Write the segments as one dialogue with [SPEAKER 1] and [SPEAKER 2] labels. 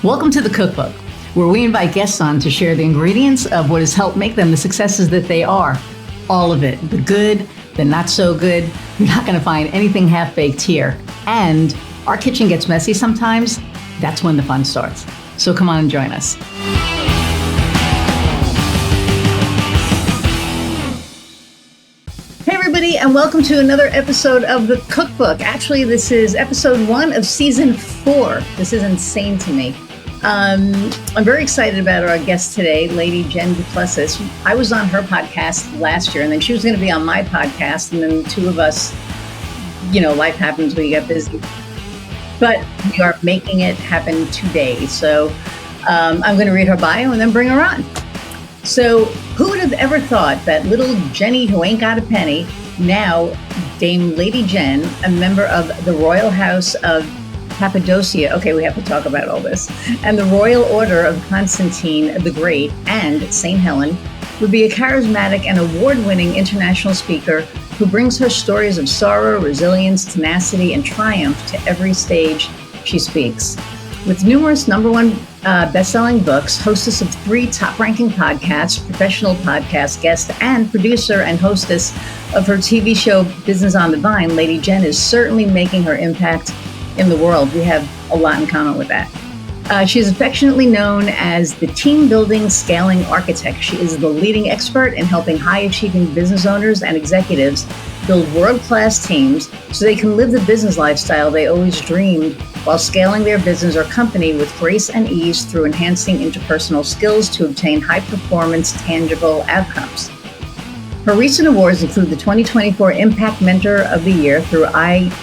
[SPEAKER 1] Welcome to the Cookbook, where we invite guests on to share the ingredients of what has helped make them the successes that they are. All of it, the good, the not so good. You're not going to find anything half-baked here. And our kitchen gets messy sometimes. That's when the fun starts. So come on and join us. Hey everybody, and welcome to another episode of the Cookbook. Actually, this is episode 1 of season 4. This is insane to me. I'm very excited about our guest today, Lady Jen Duplessis. I was on her podcast last year, and then she was going to be on my podcast, and then the two of us, life happens, we get busy. But we are making it happen today. So I'm going to read her bio and then bring her on. So who would have ever thought that little Jenny who ain't got a penny, now Dame Lady Jen, a member of the Royal House of Cappadocia, okay, we have to talk about all this, and the Royal Order of Constantine the Great and St. Helen, would be a charismatic and award-winning international speaker who brings her stories of sorrow, resilience, tenacity, and triumph to every stage she speaks. With numerous number one best-selling books, hostess of 3 top-ranking podcasts, professional podcast guest, and producer and hostess of her TV show Business on the Vine, Lady Jen is certainly making her impact in the world. We have a lot in common with that. She is affectionately known as the team-building scaling architect. She is the leading expert in helping high-achieving business owners and executives build world-class teams so they can live the business lifestyle they always dreamed while scaling their business or company with grace and ease through enhancing interpersonal skills to obtain high-performance, tangible outcomes. Her recent awards include the 2024 Impact Mentor of the Year through IAOTP,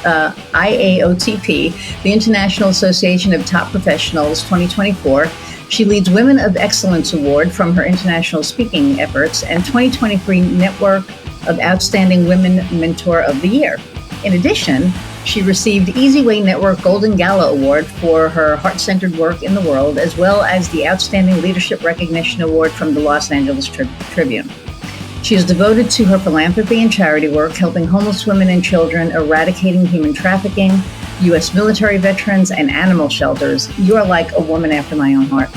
[SPEAKER 1] the International Association of Top Professionals 2024. She leads Women of Excellence Award from her international speaking efforts and 2023 Network of Outstanding Women Mentor of the Year. In addition, she received Easy Way Network Golden Gala Award for her heart-centered work in the world, as well as the Outstanding Leadership Recognition Award from the Los Angeles Tribune. She is devoted to her philanthropy and charity work, helping homeless women and children, eradicating human trafficking, U.S. military veterans, and animal shelters. You are like a woman after my own heart.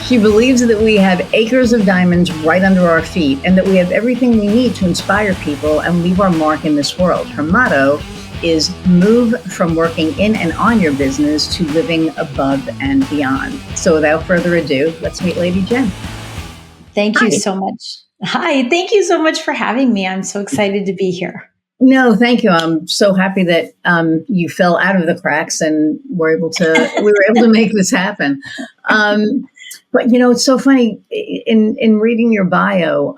[SPEAKER 1] She believes that we have acres of diamonds right under our feet and that we have everything we need to inspire people and leave our mark in this world. Her motto is move from working in and on your business to living above and beyond. So without further ado, let's meet Lady Jen.
[SPEAKER 2] Thank you so much. Hi, thank you so much for having me. I'm so excited to be here.
[SPEAKER 1] No, thank you. I'm so happy that you fell out of the cracks and we were able to make this happen. But it's so funny in reading your bio.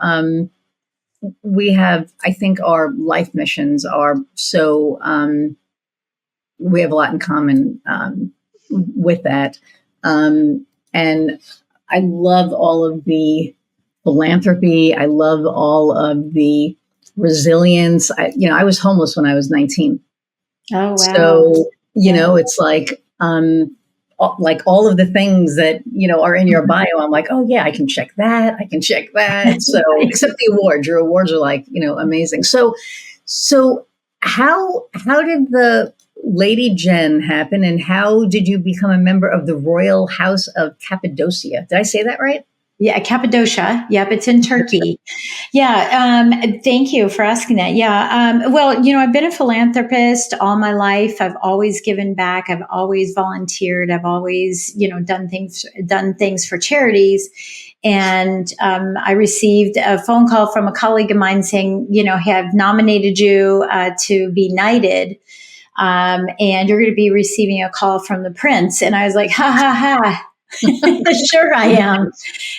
[SPEAKER 1] We have, I think, our life missions are so. We have a lot in common with that, and I love all of the philanthropy. I love all of the resilience. I was homeless when I was 19.
[SPEAKER 2] Oh, wow.
[SPEAKER 1] So, it's like all of the things that, are in your bio, I'm like, oh yeah, I can check that. I can check that. So except the awards, your awards are like, amazing. So how did the Lady Jen happen, and how did you become a member of the Royal House of Cappadocia? Did I say that right?
[SPEAKER 2] Yeah, Cappadocia. Yep, it's in Turkey. Yeah, thank you for asking that. Yeah, well, I've been a philanthropist all my life. I've always given back. I've always volunteered. I've always, done things for charities. And I received a phone call from a colleague of mine saying, have nominated you to be knighted. And you're going to be receiving a call from the prince. And I was like, ha, ha, ha. Sure I am.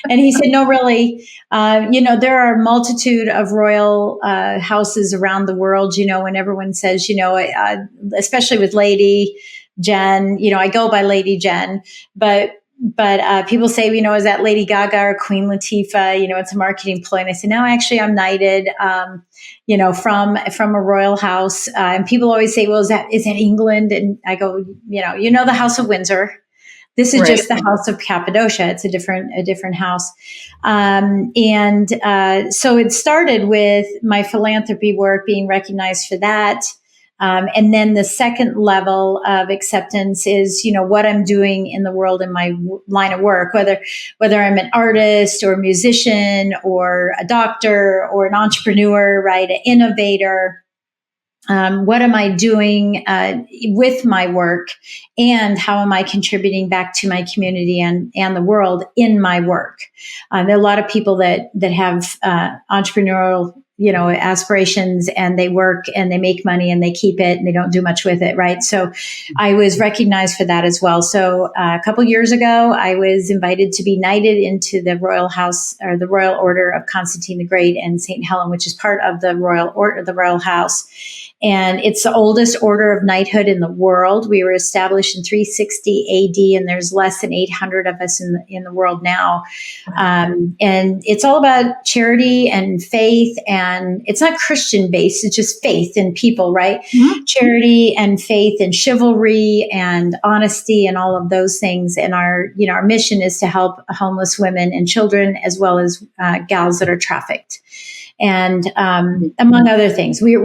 [SPEAKER 2] And he said, no, really, there are a multitude of royal houses around the world, when everyone says, especially with Lady Jen, I go by Lady Jen, but people say, is that Lady Gaga or Queen Latifah? It's a marketing ploy. And I said, no, actually, I'm knighted, from a royal house. And people always say, well, is that England? And I go, the House of Windsor. This is just the House of Cappadocia. It's a different house. So it started with my philanthropy work being recognized for that. And then the second level of acceptance is, what I'm doing in the world in my line of work, whether I'm an artist or a musician or a doctor or an entrepreneur, right? An innovator. What am I doing with my work, and how am I contributing back to my community and the world in my work? There are a lot of people that have entrepreneurial, aspirations, and they work and they make money and they keep it and they don't do much with it, right? So I was recognized for that as well. So a couple years ago, I was invited to be knighted into the Royal House, or the Royal Order of Constantine the Great and St. Helen, which is part of the Royal House. And it's the oldest order of knighthood in the world. We were established in 360 AD, and there's less than 800 of us in the world now. And it's all about charity and faith, and it's not Christian based. It's just faith in people, right? Mm-hmm. Charity and faith and chivalry and honesty and all of those things. And our mission is to help homeless women and children, as well as gals that are trafficked. And among other things, we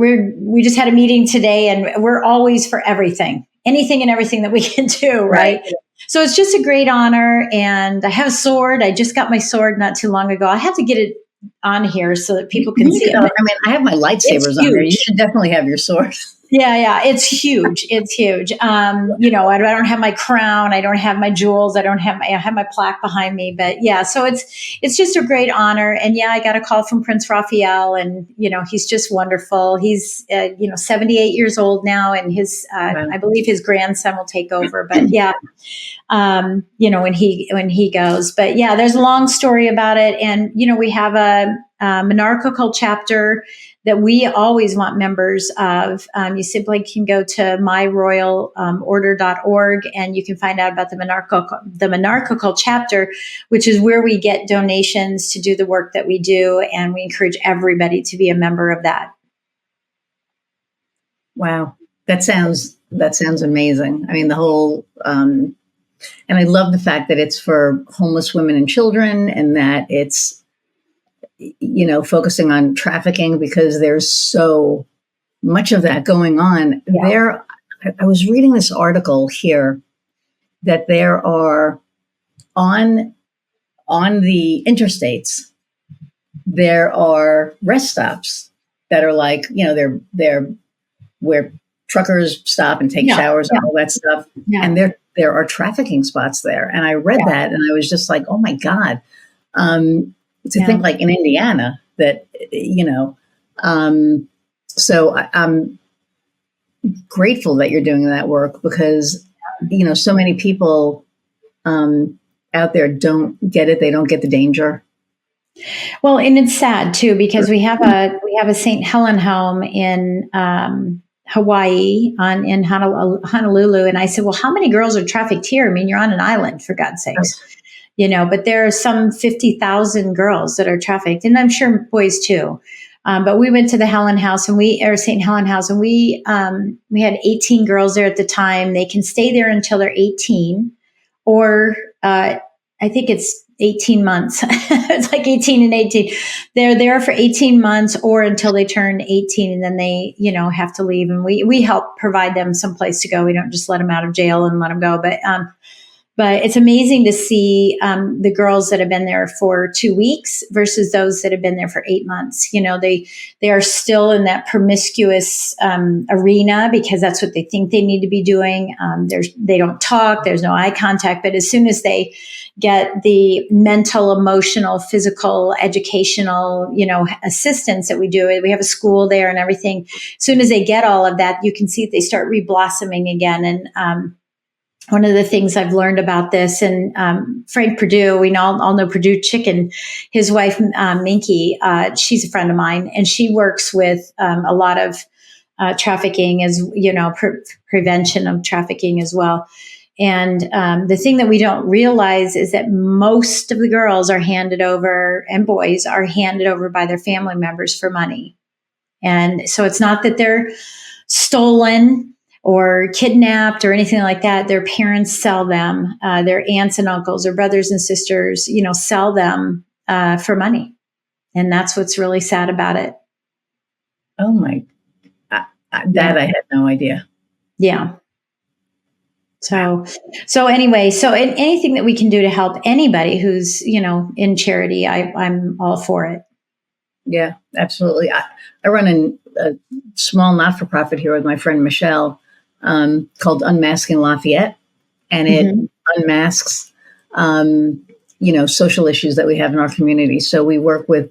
[SPEAKER 2] just had a meeting today, and we're always for everything, anything and everything that we can do, right? So it's just a great honor. And I have a sword. I just got my sword not too long ago. I have to get it on here so that people can see it.
[SPEAKER 1] I mean, I have my lightsabers on there. You should definitely have your sword.
[SPEAKER 2] Yeah. It's huge. It's huge. I don't have my crown. I don't have my jewels. I have my plaque behind me, but yeah, so it's just a great honor. And yeah, I got a call from Prince Raphael, and, he's just wonderful. He's, 78 years old now, and his, I believe his grandson will take over, but yeah, when he goes, but yeah, there's a long story about it. And, we have a monarchical chapter that we always want members of. You simply can go to myroyalorder.org, and you can find out about the monarchical chapter, which is where we get donations to do the work that we do. And we encourage everybody to be a member of that.
[SPEAKER 1] Wow. That sounds amazing. I mean, the whole, and I love the fact that it's for homeless women and children, and that it's, focusing on trafficking, because there's so much of that going on. Yeah. I was reading this article here that there are on the interstates, there are rest stops that are like, they're where truckers stop and take showers and all that stuff. Yeah. And there are trafficking spots there. And I read that, and I was just like, oh my God. Think like in Indiana that, so I'm grateful that you're doing that work, because, so many people out there don't get it. They don't get the danger.
[SPEAKER 2] Well, and it's sad too, because we have a St. Helen home in Hawaii in Honolulu. And I said, well, how many girls are trafficked here? I mean, you're on an island, for God's sakes. But there are some 50,000 girls that are trafficked, and I'm sure boys too. But we went to the Helen House, and St. Helen House, and we had 18 girls there at the time. They can stay there until they're 18, or I think it's 18 months. It's like 18 and 18. They're there for 18 months or until they turn 18, and then they, have to leave. And we help provide them some place to go. We don't just let them out of jail and let them go, but it's amazing to see the girls that have been there for 2 weeks versus those that have been there for 8 months. They are still in that promiscuous arena, because that's what they think they need to be doing. They don't talk. There's no eye contact. But as soon as they get the mental, emotional, physical, educational, assistance that we do, we have a school there and everything. As soon as they get all of that, you can see they start reblossoming again. And one of the things I've learned about this, and Frank Perdue, we all know Perdue Chicken, his wife, Minky, she's a friend of mine, and she works with a lot of trafficking, as prevention of trafficking as well. And the thing that we don't realize is that most of the girls are handed over, and boys are handed over by their family members for money. And so it's not that they're stolen or kidnapped or anything like that. Their parents sell them. Their aunts and uncles or brothers and sisters, sell them for money. And that's what's really sad about it.
[SPEAKER 1] Oh my, That I had no idea.
[SPEAKER 2] Yeah. So anyway, anything that we can do to help anybody who's, in charity, I'm all for it.
[SPEAKER 1] Yeah, absolutely. I run a small not-for-profit here with my friend Michelle, called Unmasking Lafayette, and it unmasks, social issues that we have in our community. So we work with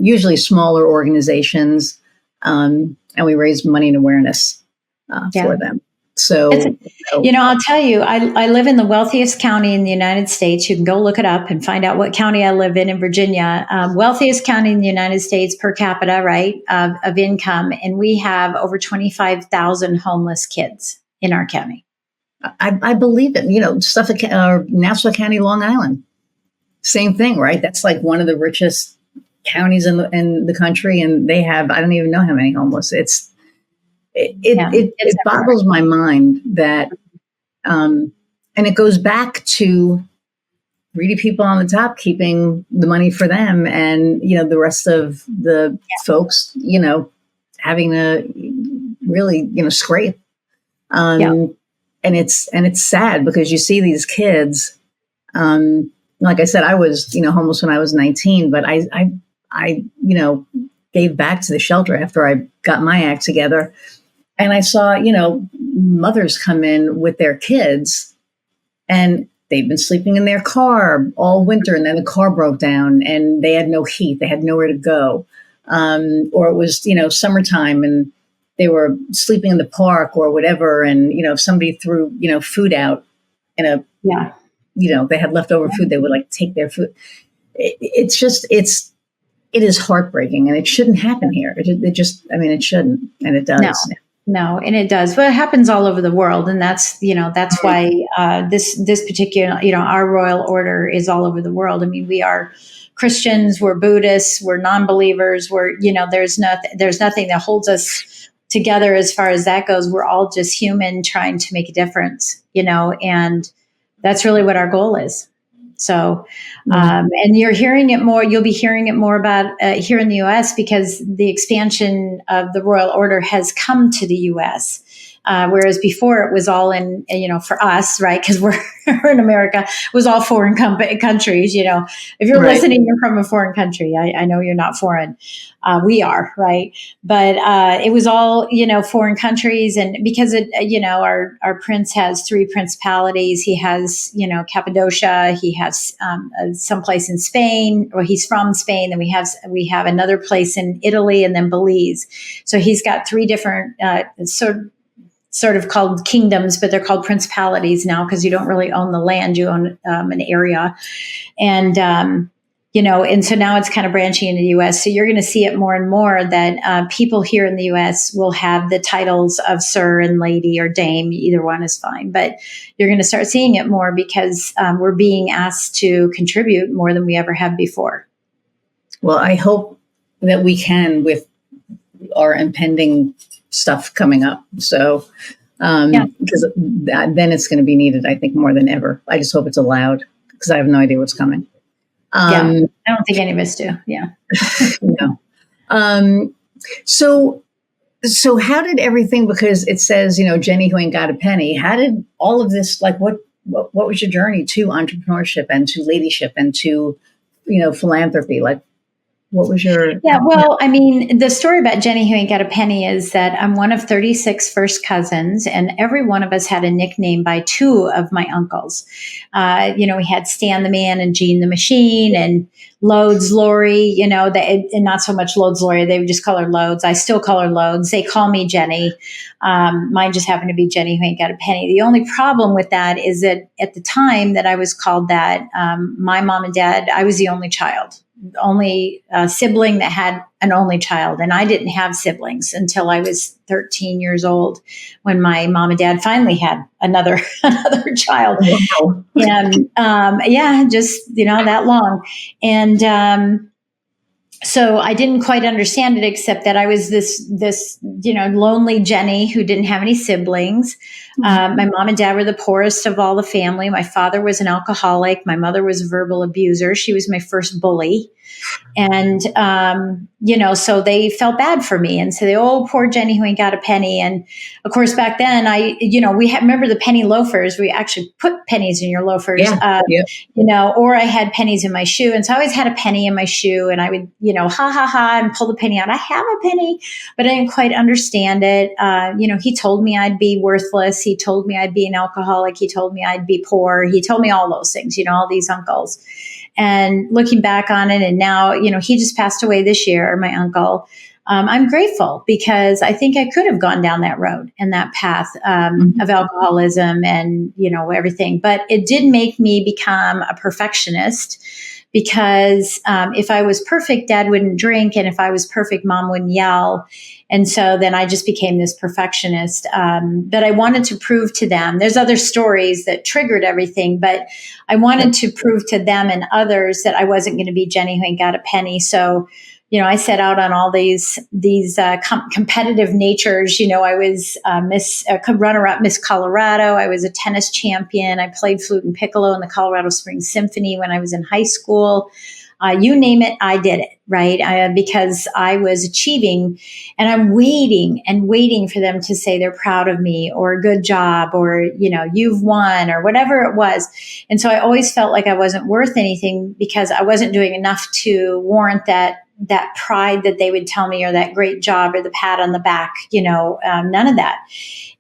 [SPEAKER 1] usually smaller organizations, and we raise money and awareness for them. So,
[SPEAKER 2] I'll tell you, I live in the wealthiest county in the United States. You can go look it up and find out what county I live in Virginia. Wealthiest county in the United States per capita, right, of income. And we have over 25,000 homeless kids in our county.
[SPEAKER 1] I believe it. Suffolk or Nassau County, Long Island, same thing, right? That's like one of the richest counties in the country, and they have, I don't even know how many homeless. It boggles my mind that, and it goes back to greedy people on the top keeping the money for them, and the rest of the folks, having to really scrape. And it's sad because you see these kids. Like I said, I was homeless when I was 19, but I gave back to the shelter after I got my act together. And I saw, mothers come in with their kids, and they've been sleeping in their car all winter, and then the car broke down and they had no heat. They had nowhere to go. Or it was, summertime, and they were sleeping in the park or whatever. And, if somebody threw, food out in they had leftover food, they would take their food. It is heartbreaking, and it shouldn't happen here. It shouldn't, and it does.
[SPEAKER 2] No, and it does. But it happens all over the world, and that's why this particular our royal order is all over the world. I mean, we are Christians, we're Buddhists, we're non-believers, there's nothing that holds us together as far as that goes. We're all just human trying to make a difference, and that's really what our goal is. So, and you'll be hearing it more about here in the U.S. because the expansion of the Royal Order has come to the U.S. Whereas before it was all in, for us, right? Because we're in America, it was all foreign countries. If you're listening, you're from a foreign country. I know you're not foreign. We are, right? But it was all, foreign countries. And because our prince has 3 principalities. He has, Cappadocia. He has someplace in Spain, or he's from Spain. Then we have another place in Italy, and then Belize. So he's got 3 different sort of called kingdoms, but they're called principalities now because you don't really own the land, you own an area. And, and so now it's kind of branching into the U.S. So you're going to see it more and more that people here in the U.S. will have the titles of sir and lady or dame. Either one is fine. But you're going to start seeing it more because we're being asked to contribute more than we ever have before. Well, I hope that we can with our impending stuff coming up. So, because then it's going to be needed, I think, more than ever. I just hope it's allowed because I have no idea what's coming. I don't think any of us do. Yeah.
[SPEAKER 1] No. So how did everything, because it says, Jenny who ain't got a penny, how did all of this, what was your journey to entrepreneurship and to ladyship and to, philanthropy? What was your...
[SPEAKER 2] Yeah, well, I mean, the story about Jenny who ain't got a penny is that I'm one of 36 first cousins, and every one of us had a nickname by 2 of my uncles. We had Stan the Man and Gene the Machine and Loads Lori, and not so much Loads Lori. They would just call her Loads. I still call her Loads. They call me Jenny. Mine just happened to be Jenny who ain't got a penny. The only problem with that is that at the time that I was called that, my mom and dad, I was the only child. Only sibling that had an only child. And I didn't have siblings until I was 13 years old when my mom and dad finally had another child.
[SPEAKER 1] Wow.
[SPEAKER 2] And just, that long. And so I didn't quite understand it, except that I was this lonely Jenny who didn't have any siblings. My mom and dad were the poorest of all the family. My father was an alcoholic. My mother was a verbal abuser. She was my first bully. And, so they felt bad for me and said, oh, poor Jenny who ain't got a penny. And of course, back then remember the penny loafers. We actually put pennies in your loafers, or I had pennies in my shoe. And so I always had a penny in my shoe and I would, ha, ha, ha, and pull the penny out. I have a penny, but I didn't quite understand it. He told me I'd be worthless. He told me I'd be an alcoholic. He told me I'd be poor. He told me all those things, all these uncles. And looking back on it, and now, he just passed away this year, my uncle. I'm grateful because I think I could have gone down that road and that path of alcoholism and, everything. But it did make me become a perfectionist because if I was perfect, dad wouldn't drink. And if I was perfect, mom wouldn't yell. And so then I just became this perfectionist that I wanted to prove to them. There's other stories that triggered everything, but I wanted to prove to them and others that I wasn't going to be Jenny who ain't got a penny. So, I set out on all these competitive natures. I was runner-up Miss Colorado. I was a tennis champion. I played flute and piccolo in the Colorado Springs Symphony when I was in high school. You name it, I did it, right? Because I was achieving, and I'm waiting for them to say they're proud of me or good job or, you've won or whatever it was. And so I always felt like I wasn't worth anything because I wasn't doing enough to warrant that pride that they would tell me or that great job or the pat on the back, none of that.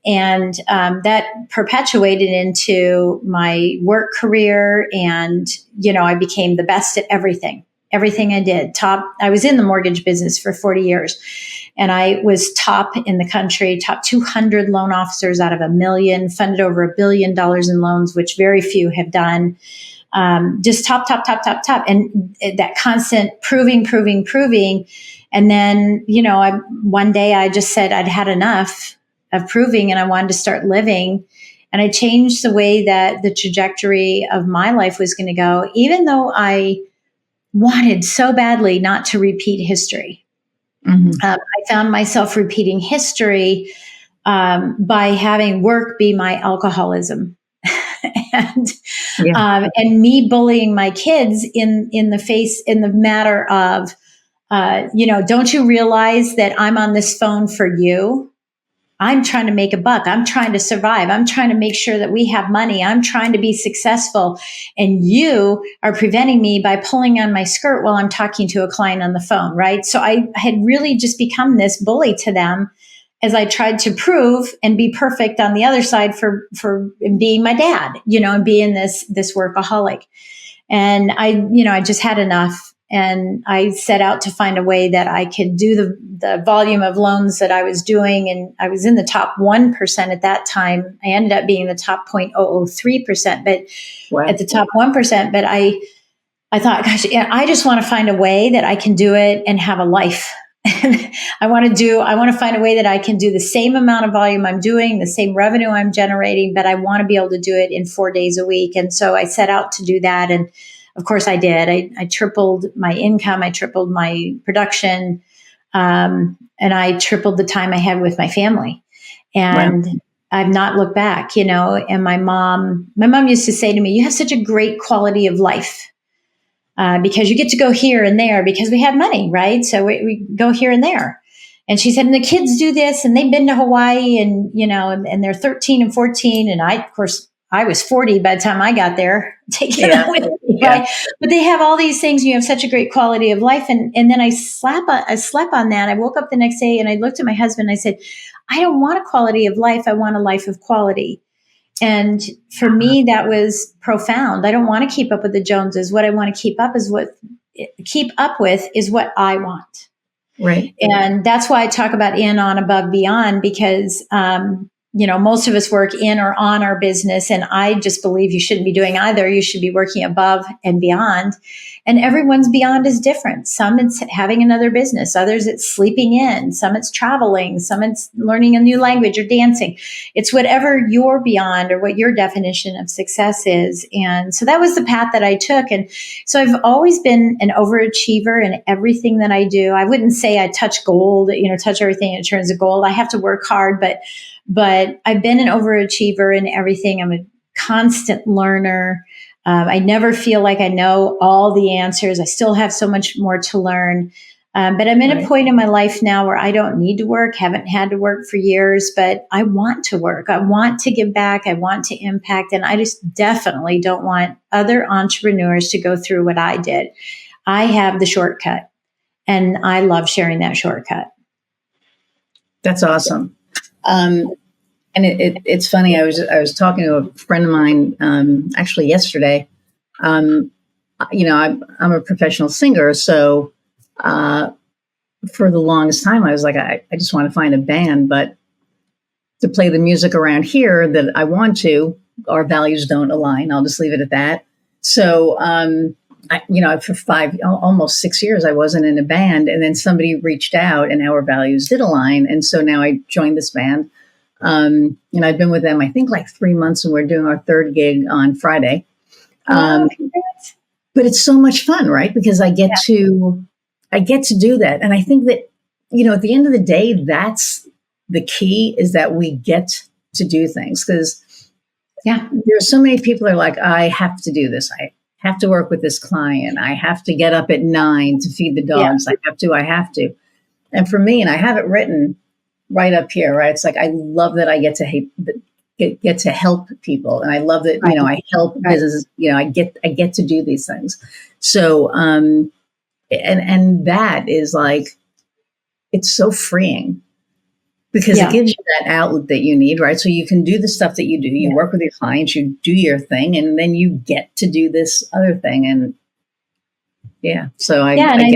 [SPEAKER 2] And that perpetuated into my work career. And, I became the best at everything I did. I was in the mortgage business for 40 years. And I was top in the country, top 200 loan officers out of 1 million, funded over $1 billion in loans, which very few have done. Just top. And that constant proving. And then, one day I just said I'd had enough of proving and I wanted to start living. And I changed the way that the trajectory of my life was going to go, even though I wanted so badly not to repeat history. Mm-hmm. I found myself repeating history by having work be my alcoholism. And me bullying my kids in the matter of, don't you realize that I'm on this phone for you? I'm trying to make a buck. I'm trying to survive. I'm trying to make sure that we have money. I'm trying to be successful. And you are preventing me by pulling on my skirt while I'm talking to a client on the phone, right? So I had really just become this bully to them as I tried to prove and be perfect on the other side for being my dad, and being this workaholic. And I just had enough. And I set out to find a way that I could do the volume of loans that I was doing. And I was in the top 1% at that time. I ended up being the top 0.003%, but at the top 1%. But I thought, gosh, I just want to find a way that I can do it and have a life. I want to find a way that I can do the same amount of volume I'm doing, the same revenue I'm generating, but I want to be able to do it in 4 days a week. And so I set out to do that. And of course I did. I tripled my income. I tripled my production. And I tripled the time I had with my family. And I've not looked back, and my mom used to say to me, you have such a great quality of life. Because you get to go here and there because we have money, right? So we go here and there. And she said, and the kids do this and they've been to Hawaii and, and they're 13 and 14. And I was 40 by the time I got there, taking them with me, right? But they have all these things. You have such a great quality of life. And then I slept on that. I woke up the next day and I looked at my husband and I said, I don't want a quality of life. I want a life of quality. And for me, that was profound. I don't want to keep up with the Joneses. What I want to keep up with is what I want.
[SPEAKER 1] Right.
[SPEAKER 2] And that's why I talk about in, on, above, beyond, because, most of us work in or on our business. And I just believe you shouldn't be doing either. You should be working above and beyond. And everyone's beyond is different. Some it's having another business. Others it's sleeping in. Some it's traveling. Some it's learning a new language or dancing. It's whatever your beyond or what your definition of success is. And so that was the path that I took. And so I've always been an overachiever in everything that I do. I wouldn't say I touch gold, touch everything in terms of gold. I have to work hard, but but I've been an overachiever in everything. I'm a constant learner. I never feel like I know all the answers. I still have so much more to learn. But I'm in a point in my life now where I don't need to work, haven't had to work for years, but I want to work. I want to give back. I want to impact. And I just definitely don't want other entrepreneurs to go through what I did. I have the shortcut, and I love sharing that shortcut.
[SPEAKER 1] That's awesome. And it's funny. I was talking to a friend of mine actually yesterday. I'm a professional singer, so for the longest time I was like, I just want to find a band, but to play the music around here that I want to, our values don't align. I'll just leave it at that. So for almost 6 years, I wasn't in a band, and then somebody reached out, and our values did align, and so now I joined this band. And I've been with them, I think, like 3 months, and we're doing our third gig on Friday. But it's so much fun, right? Because I get to do that. And I think that, at the end of the day, that's the key, is that we get to do things. Because there's so many people that are like, I have to do this. I have to work with this client. I have to get up at 9 to feed the dogs. I have to. And for me, and I have it written right up here, right? It's like, I love that I get to help people. And I love that, I help businesses, I get to do these things. So, and that is like, it's so freeing, because it gives you that outlet that you need, right? So you can do the stuff that you do, you work with your clients, you do your thing, and then you get to do this other thing. And I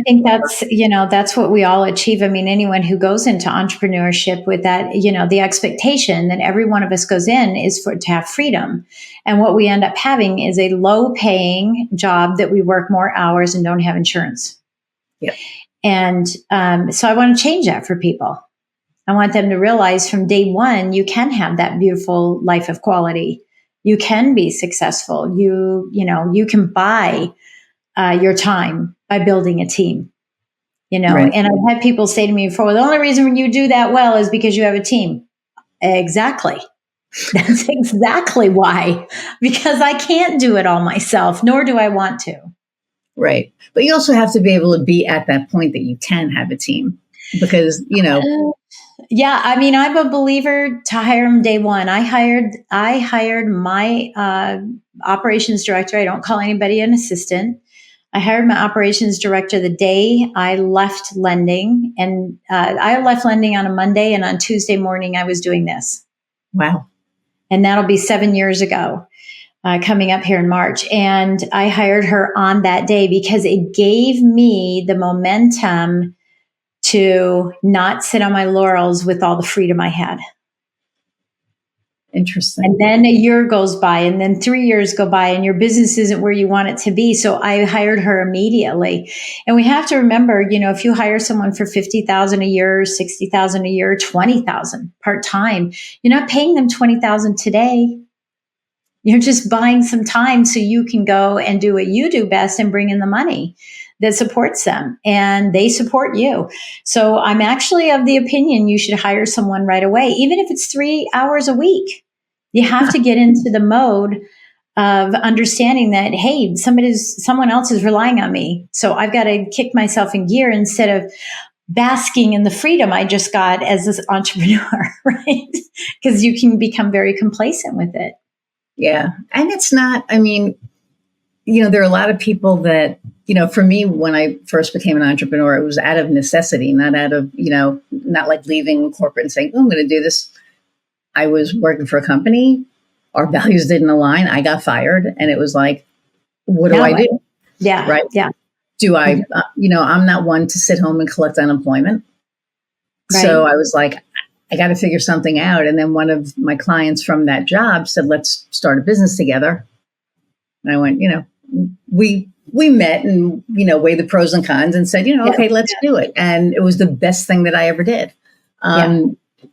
[SPEAKER 2] think that's what we all achieve. I mean, anyone who goes into entrepreneurship with that, the expectation that every one of us goes in is to have freedom. And what we end up having is a low paying job that we work more hours and don't have insurance.
[SPEAKER 1] Yeah.
[SPEAKER 2] And so I want to change that for people. I want them to realize from day one, you can have that beautiful life of quality. You can be successful. You can buy your time by building a team,
[SPEAKER 1] Right.
[SPEAKER 2] And I've had people say to me before, the only reason you do that well is because you have a team. Exactly. That's exactly why, because I can't do it all myself, nor do I want to.
[SPEAKER 1] Right. But you also have to be able to be at that point that you can have a team, because,
[SPEAKER 2] I mean, I'm a believer to hire them day one. I hired my operations director. I don't call anybody an assistant. I hired my operations director the day I left lending, and I left lending on a Monday, and on Tuesday morning I was doing this.
[SPEAKER 1] Wow.
[SPEAKER 2] And that'll be 7 years ago, coming up here in March. And I hired her on that day because it gave me the momentum to not sit on my laurels with all the freedom I had.
[SPEAKER 1] Interesting.
[SPEAKER 2] And then a year goes by, and then 3 years go by, and your business isn't where you want it to be. So I hired her immediately. And we have to remember, if you hire someone for $50,000 a year, $60,000 a year, $20,000 part-time, you're not paying them $20,000 today. You're just buying some time so you can go and do what you do best and bring in the money that supports them, and they support you. So I'm actually of the opinion you should hire someone right away, even if it's 3 hours a week. You have to get into the mode of understanding that, hey, someone else is relying on me. So I've got to kick myself in gear instead of basking in the freedom I just got as this entrepreneur, right? Because you can become very complacent with it.
[SPEAKER 1] Yeah. And it's not, I mean, there are a lot of people that, for me, when I first became an entrepreneur, it was out of necessity, not out of, not like leaving corporate and saying, oh, I'm going to do this. I was working for a company. Our values didn't align. I got fired. And it was like, what do I do?
[SPEAKER 2] Yeah.
[SPEAKER 1] Right.
[SPEAKER 2] Yeah.
[SPEAKER 1] Do I, I'm not one to sit home and collect unemployment. Right. So I was like, I got to figure something out. And then one of my clients from that job said, let's start a business together. And I went, we met and, weighed the pros and cons and said, okay, let's do it. And it was the best thing that I ever did.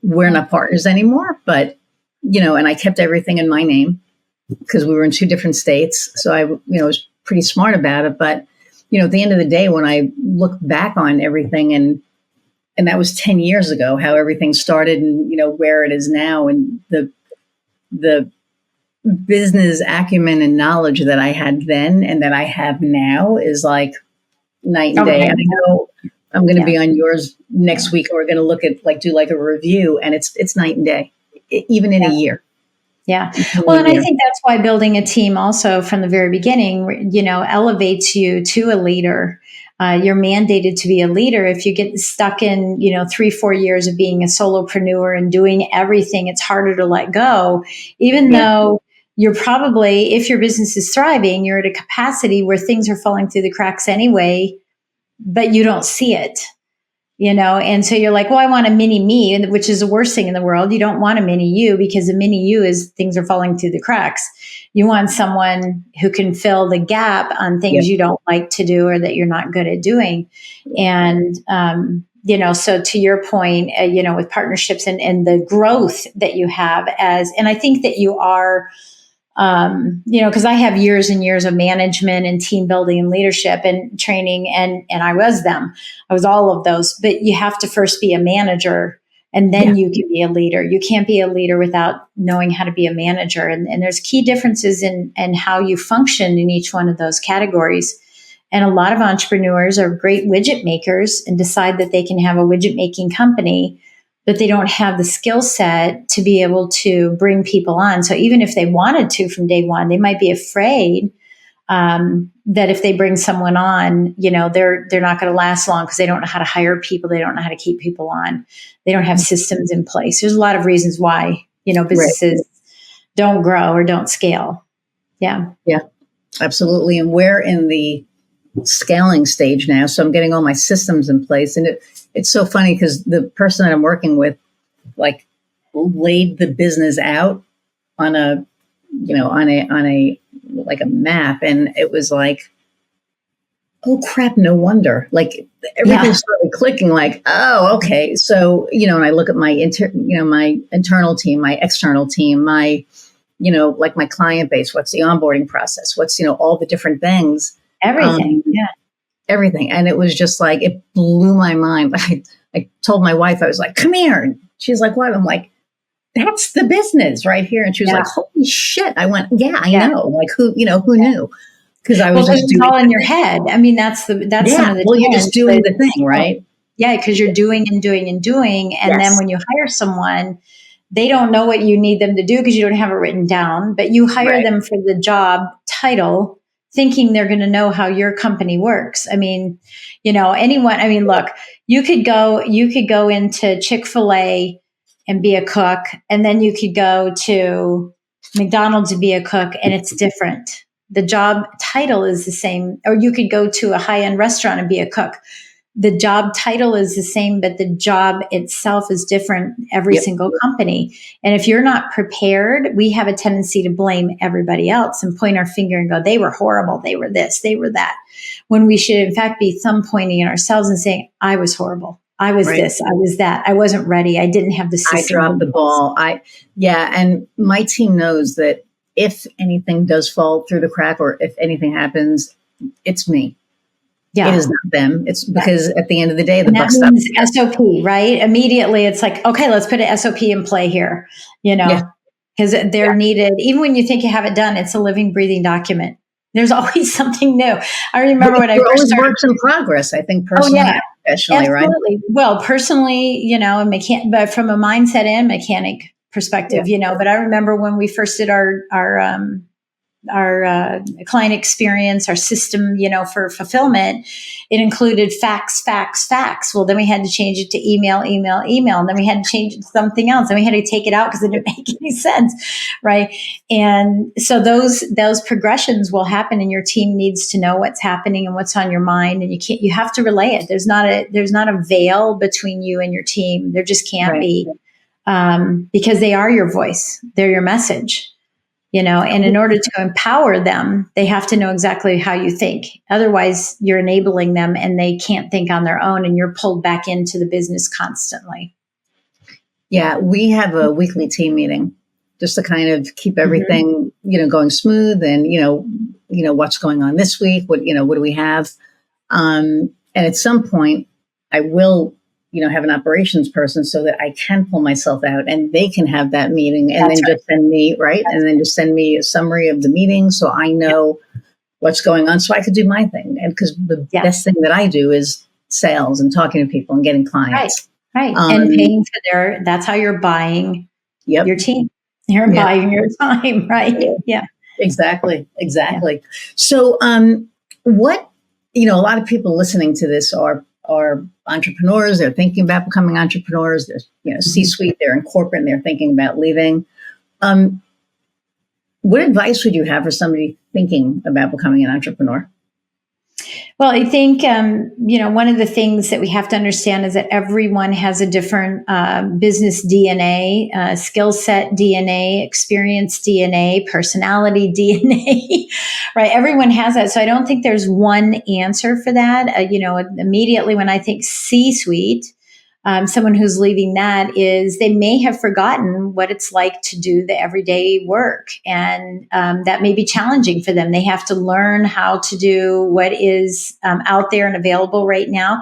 [SPEAKER 1] We're not partners anymore, but, and I kept everything in my name because we were in 2 different states. So I, was pretty smart about it. But, at the end of the day, when I look back on everything and and that was 10 years ago, how everything started and, where it is now. And the business acumen and knowledge that I had then and that I have now is like night and day. And I know I'm going to be on yours next week, and we're going to look at do a review, and it's night and day, even in a year.
[SPEAKER 2] Yeah. Well, and I think that's why building a team also from the very beginning, elevates you to a leader. You're mandated to be a leader. If you get stuck in, 3-4 years of being a solopreneur and doing everything, it's harder to let go, even though you're probably, if your business is thriving, you're at a capacity where things are falling through the cracks anyway, but you don't see it. And so you're like, well, I want a mini me, which is the worst thing in the world. You don't want a mini you, because a mini you is things are falling through the cracks. You want someone who can fill the gap on things you don't like to do or that you're not good at doing. And, so to your point, with partnerships and the growth that you have and I think that you are, because I have years and years of management and team building and leadership and training, and I was all of those, but you have to first be a manager, and then you can be a leader. You can't be a leader without knowing how to be a manager. And there's key differences in how you function in each one of those categories. And a lot of entrepreneurs are great widget makers and decide that they can have a widget making company, but they don't have the skill set to be able to bring people on. So even if they wanted to from day one, they might be afraid that if they bring someone on, they're not going to last long because they don't know how to hire people. They don't know how to keep people on. They don't have systems in place. There's a lot of reasons why, businesses don't grow or don't scale. Yeah.
[SPEAKER 1] Yeah, absolutely. And we're in the scaling stage now. So I'm getting all my systems in place. And it's so funny because the person that I'm working with, laid the business out on a map. And it was like, oh crap, no wonder. Everything started clicking oh, okay. So, and I look at my my internal team, my external team, my, my client base, what's the onboarding process? What's, all the different things.
[SPEAKER 2] Everything.
[SPEAKER 1] Everything. And it was just it blew my mind. I told my wife, I was like, come here. And she's like, what? I'm like, that's the business right here. And she was like, holy shit. I went, I know. Who knew? Because I was just
[SPEAKER 2] doing all in your head. I mean, that's some of the
[SPEAKER 1] you're just doing the thing, right?
[SPEAKER 2] Yeah, because you're doing and doing and doing. And then when you hire someone, they don't know what you need them to do because you don't have it written down, but you hire them for the job title, thinking they're going to know how your company works. I mean, look, you could go into Chick-fil-A and be a cook, and then you could go to McDonald's and be a cook, and it's different. The job title is the same, or you could go to a high-end restaurant and be a cook. The job title is the same, but the job itself is different every single company. And if you're not prepared, we have a tendency to blame everybody else and point our finger and go, they were horrible. They were this, they were that. When we should, in fact, be thumb pointing at ourselves and saying, I was horrible. I was this, I was that. I wasn't ready. I didn't have the system.
[SPEAKER 1] I dropped the ball. And my team knows that if anything does fall through the crack or if anything happens, it's me. Yeah. It is not them. It's because at the end of the day, the buck stops.
[SPEAKER 2] SOP, right? Immediately, it's like, okay, let's put an SOP in play here, because they're needed. Even when you think you have it done, it's a living, breathing document. There's always something new. I remember when I first started.
[SPEAKER 1] Works in progress, I think, personally, professionally,
[SPEAKER 2] absolutely.
[SPEAKER 1] Right?
[SPEAKER 2] Well, personally, but from a mindset and mechanic perspective, but I remember when we first did our client experience, our system, for fulfillment, it included fax. Well, then we had to change it to email. And then we had to change it to something else. And we had to take it out because it didn't make any sense. Right. And so those progressions will happen, and your team needs to know what's happening and what's on your mind. And you have to relay it. There's not a veil between you and your team. There just can't be, because they are your voice. They're your message. And in order to empower them, they have to know exactly how you think. Otherwise, you're enabling them and they can't think on their own, and you're pulled back into the business constantly.
[SPEAKER 1] Yeah, we have a weekly team meeting just to kind of keep everything, going smooth, and, what's going on this week, what do we have? And at some point I will have an operations person so that I can pull myself out and they can have that meeting and
[SPEAKER 2] That's
[SPEAKER 1] then just send me, right? And then just send me a summary of the meeting so I know what's going on so I could do my thing. And because the best thing that I do is sales and talking to people and getting clients.
[SPEAKER 2] Right. And paying for that's how you're buying your team. You're buying your time, right? Yeah.
[SPEAKER 1] Exactly. Yeah. So what, a lot of people listening to this are entrepreneurs. They're thinking about becoming entrepreneurs. They're, C-suite, they're in corporate and they're thinking about leaving. What advice would you have for somebody thinking about becoming an entrepreneur?
[SPEAKER 2] Well, I think, one of the things that we have to understand is that everyone has a different business DNA, skill set DNA, experience DNA, personality DNA, right? Everyone has that. So I don't think there's one answer for that. Immediately when I think C-suite, someone who's leaving that is they may have forgotten what it's like to do the everyday work. And that may be challenging for them. They have to learn how to do what is out there and available right now.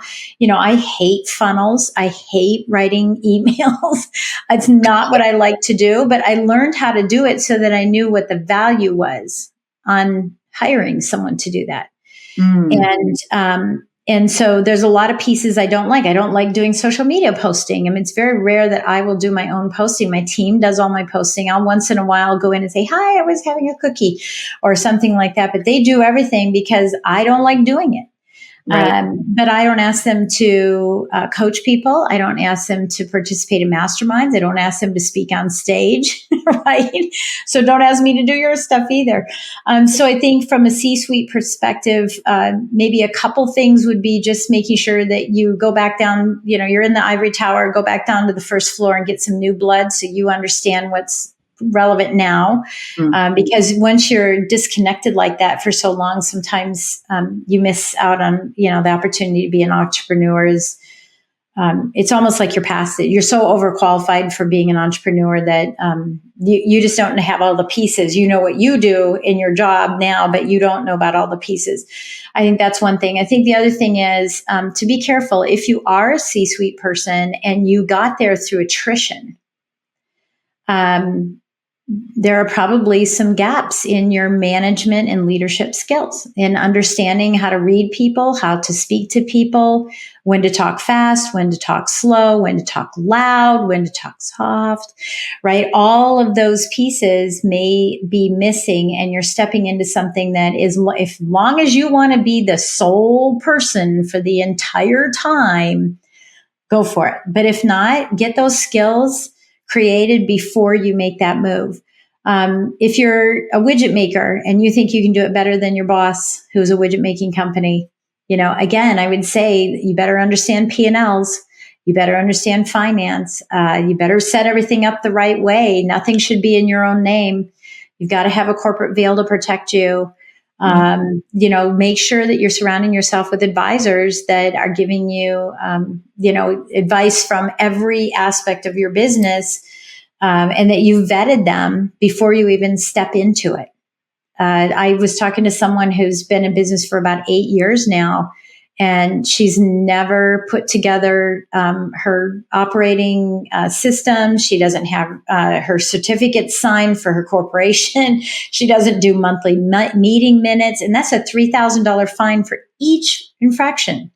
[SPEAKER 2] I hate funnels. I hate writing emails. It's not what I like to do, but I learned how to do it so that I knew what the value was on hiring someone to do that. And so there's a lot of pieces I don't like. I don't like doing social media posting. I mean, it's very rare that I will do my own posting. My team does all my posting. I'll once in a while go in and say, hi, I was having a cookie or something like that. But they do everything because I don't like doing it. Right. But I don't ask them to coach people. I don't ask them to participate in masterminds. I don't ask them to speak on stage, right? So don't ask me to do your stuff either. So I think from a C-suite perspective, maybe a couple things would be just making sure that you go back down, you're in the ivory tower, go back down to the first floor and get some new blood so you understand what's relevant now, because once you're disconnected like that for so long, sometimes you miss out on the opportunity to be an entrepreneur. It's almost like you're past it. You're so overqualified for being an entrepreneur that you just don't have all the pieces. You know what you do in your job now, but you don't know about all the pieces. I think that's one thing. I think the other thing is to be careful. If you are a C-suite person and you got there through attrition, there are probably some gaps in your management and leadership skills in understanding how to read people, how to speak to people, when to talk fast, when to talk slow, when to talk loud, when to talk soft, right? All of those pieces may be missing, and you're stepping into something that is, if long as you want to be the sole person for the entire time, go for it. But if not, get those skills created before you make that move. If you're a widget maker and you think you can do it better than your boss, who's a widget making company, again, I would say you better understand P&Ls. You better understand finance. You better set everything up the right way. Nothing should be in your own name. You've got to have a corporate veil to protect you. Make sure that you're surrounding yourself with advisors that are giving you, advice from every aspect of your business, and that you vetted them before you even step into it. I was talking to someone who's been in business for about 8 years now, and she's never put together her operating system. She doesn't have her certificate signed for her corporation. She doesn't do monthly meeting minutes. And that's a $3,000 fine for each infraction.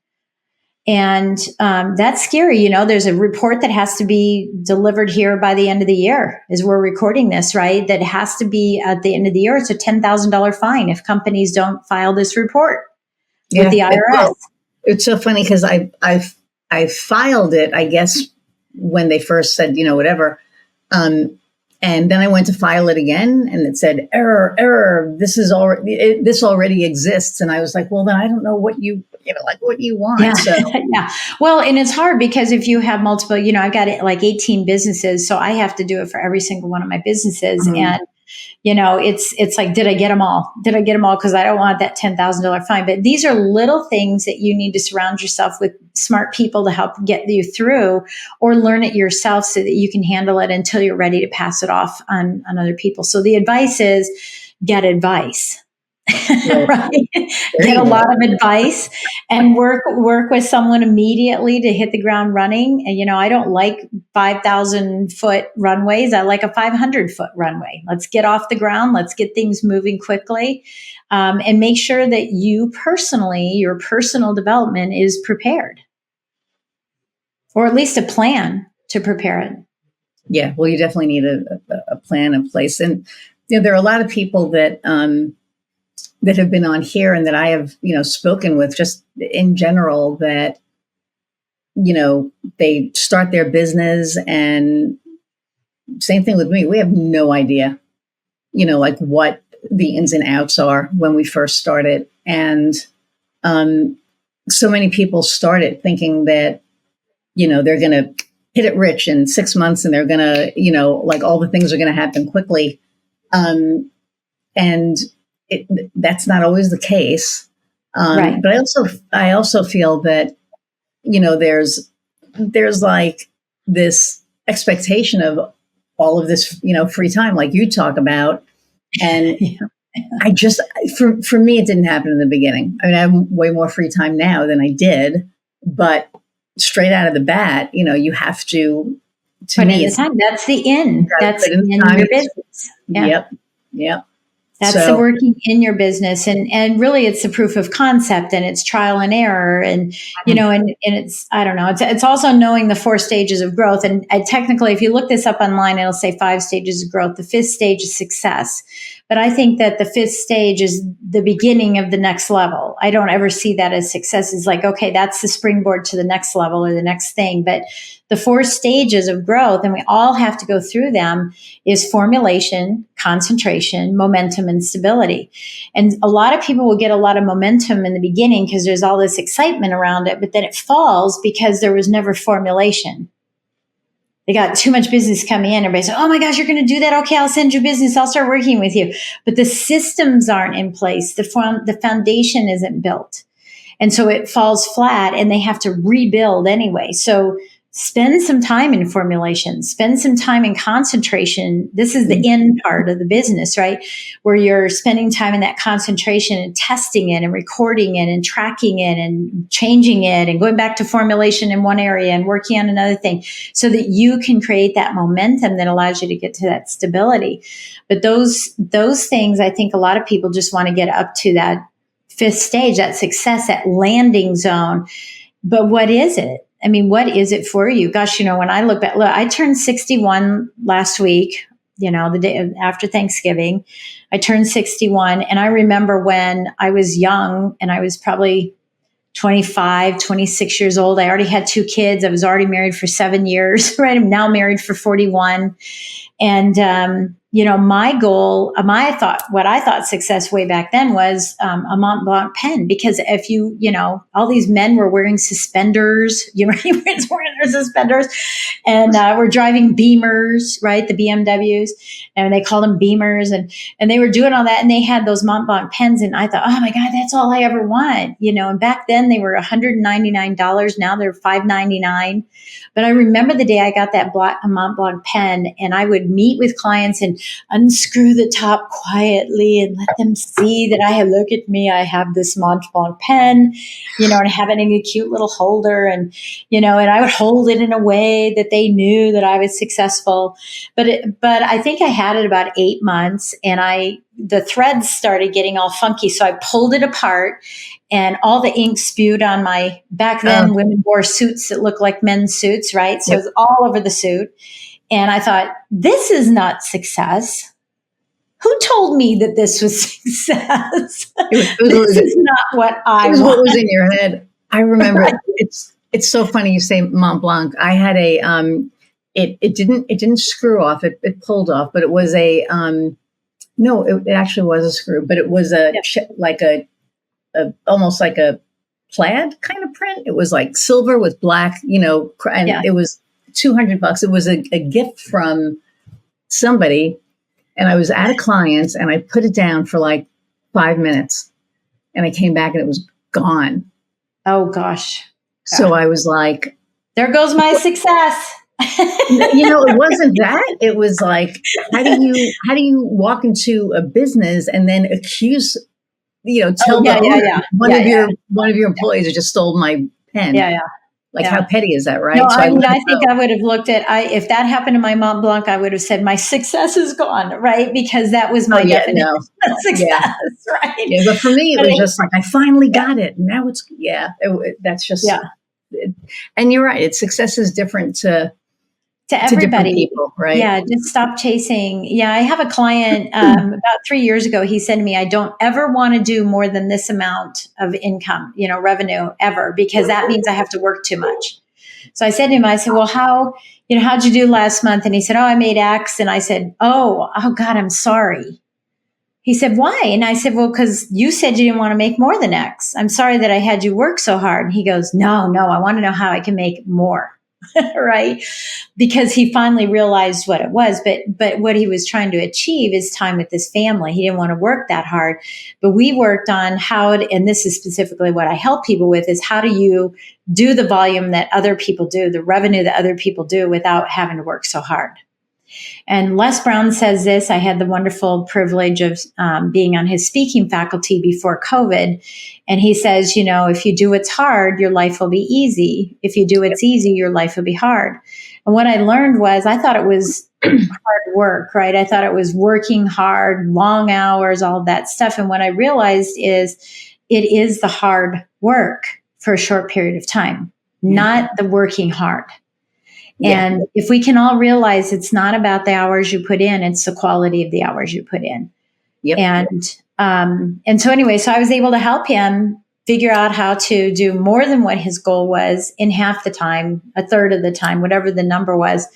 [SPEAKER 2] And that's scary. There's a report that has to be delivered here by the end of the year as we're recording this, right? That has to be at the end of the year. It's a $10,000 fine if companies don't file this report with the IRS.
[SPEAKER 1] It's so funny because I filed it, I guess, when they first said, whatever. And then I went to file it again and it said, error, this already exists. And I was like, well, then I don't know what you want.
[SPEAKER 2] Yeah.
[SPEAKER 1] So.
[SPEAKER 2] Yeah. Well, and it's hard because if you have multiple, I've got like 18 businesses, so I have to do it for every single one of my businesses. Mm-hmm. And it's like, did I get them all? Did I get them all? Because I don't want that $10,000 fine. But these are little things that you need to surround yourself with smart people to help get you through, or learn it yourself so that you can handle it until you're ready to pass it off on other people. So the advice is get advice.
[SPEAKER 1] Well,
[SPEAKER 2] right?
[SPEAKER 1] there
[SPEAKER 2] Get
[SPEAKER 1] you
[SPEAKER 2] a lot
[SPEAKER 1] go.
[SPEAKER 2] of advice and work with someone immediately to hit the ground running. And, I don't like 5,000-foot runways. I like a 500-foot runway. Let's get off the ground. Let's get things moving quickly, and make sure that you personally, your personal development is prepared, or at least a plan to prepare it.
[SPEAKER 1] Yeah, well, you definitely need a plan in place. And there are a lot of people that that have been on here and that I have, spoken with just in general that, they start their business, and same thing with me. We have no idea, like what the ins and outs are when we first started. And so many people started thinking that, they're going to hit it rich in 6 months, and they're going to, like all the things are going to happen quickly. And that's not always the case.
[SPEAKER 2] Right.
[SPEAKER 1] But I also feel that, there's like this expectation of all of this, free time, like you talk about. And
[SPEAKER 2] Yeah.
[SPEAKER 1] for me, it didn't happen in the beginning. I mean, I have way more free time now than I did, but straight out of the bat, you have to
[SPEAKER 2] Put
[SPEAKER 1] me,
[SPEAKER 2] in the time. That's the in. That's
[SPEAKER 1] put in the
[SPEAKER 2] in
[SPEAKER 1] time.
[SPEAKER 2] your business. Yeah.
[SPEAKER 1] Yep.
[SPEAKER 2] That's the working in your business. And really it's the proof of concept, and it's trial and error. And, and it's, I don't know, it's also knowing the 4 stages of growth. And technically, if you look this up online, it'll say 5 stages of growth. The 5th stage is success. But I think that the 5th stage is the beginning of the next level. I don't ever see that as success. It's like, okay, that's the springboard to the next level or the next thing. But the 4 stages of growth, and we all have to go through them, is formulation, concentration, momentum, and stability. And a lot of people will get a lot of momentum in the beginning because there's all this excitement around it, but then it falls because there was never formulation. They got too much business coming in. Everybody said, oh my gosh, you're going to do that? Okay, I'll send you business. I'll start working with you. But the systems aren't in place. The foundation isn't built. And so it falls flat, and they have to rebuild anyway. So spend some time in formulation, spend some time in concentration. This is the end part of the business, right? Where you're spending time in that concentration and testing it and recording it and tracking it and changing it and going back to formulation in one area and working on another thing, so that you can create that momentum that allows you to get to that stability. But those things, I think a lot of people just want to get up to that 5th stage, that success, that landing zone. But what is it? I mean, what is it for you? Gosh, when I look back, I turned 61 last week, the day after Thanksgiving. I turned 61. And I remember when I was young, and I was probably 25, 26 years old. I already had 2 kids. I was already married for 7 years, right? I'm now married for 41. And, my goal, what I thought success way back then was a Mont Blanc pen, because if all these men were wearing suspenders, wearing their suspenders, and we're driving Beamers, right? The BMWs, and they called them Beamers, and they were doing all that, and they had those Mont Blanc pens, and I thought, oh my God, that's all I ever want, and back then they were $199. Now they're $599. But I remember the day I got that Mont Blanc pen, and I would meet with clients and unscrew the top quietly and let them see that look at me, I have this Mont Blanc pen, and I have it in a cute little holder, and I would hold it in a way that they knew that I was successful. But I think I had it about 8 months, and the threads started getting all funky. So I pulled it apart, and all the ink spewed on back then women wore suits that looked like men's suits, right? So it was all over the suit. And I thought, this is not success. Who told me that this was success? This is not what I want.
[SPEAKER 1] It was what was in your head. I remember it's so funny you say Mont Blanc. I had it didn't screw off. It pulled off, but it was no, it actually was a screw, but it was like a almost like a plaid kind of print. It was like silver with black, and it was $200. It was a gift from somebody, and I was at a client's, and I put it down for like 5 minutes, and I came back and it was gone.
[SPEAKER 2] Oh gosh.
[SPEAKER 1] So I was like,
[SPEAKER 2] there goes my success.
[SPEAKER 1] It wasn't that. It was like, how do you walk into a business and then accuse tell the owner, one of your
[SPEAKER 2] yeah,
[SPEAKER 1] employees just stole my pen.
[SPEAKER 2] yeah,
[SPEAKER 1] Like,
[SPEAKER 2] yeah.
[SPEAKER 1] how petty is that, right?
[SPEAKER 2] No,
[SPEAKER 1] So
[SPEAKER 2] I mean, I think I would have looked at, if that happened to my Mont Blanc, I would have said my success is gone, right? Because that was my definition of success, right?
[SPEAKER 1] Yeah, but for me, it was just like, I finally got it. And now that's just, and you're right. Success is different to
[SPEAKER 2] everybody.
[SPEAKER 1] People, right?
[SPEAKER 2] Yeah, just stop chasing. Yeah, I have a client about 3 years ago. He said to me, I don't ever want to do more than this amount of income, revenue ever, because that means I have to work too much. So I said to him, well, how'd you do last month? And he said, I made X. And I said, oh God, I'm sorry. He said, why? And I said, well, because you said you didn't want to make more than X. I'm sorry that I had you work so hard. And he goes, no, I want to know how I can make more. Right? Because he finally realized what it was. But what he was trying to achieve is time with his family. He didn't want to work that hard. But we worked on and this is specifically what I help people with, is how do you do the volume that other people do, the revenue that other people do, without having to work so hard. And Les Brown says this. I had the wonderful privilege of being on his speaking faculty before COVID. And he says, if you do what's hard, your life will be easy. If you do what's easy, your life will be hard. And what I learned was, I thought it was hard work, right? I thought it was working hard, long hours, all of that stuff. And what I realized is it is the hard work for a short period of time, not the working hard. And if we can all realize it's not about the hours you put in, it's the quality of the hours you put in.
[SPEAKER 1] Yep.
[SPEAKER 2] And so anyway, so I was able to help him figure out how to do more than what his goal was in half the time, a third of the time, whatever the number was.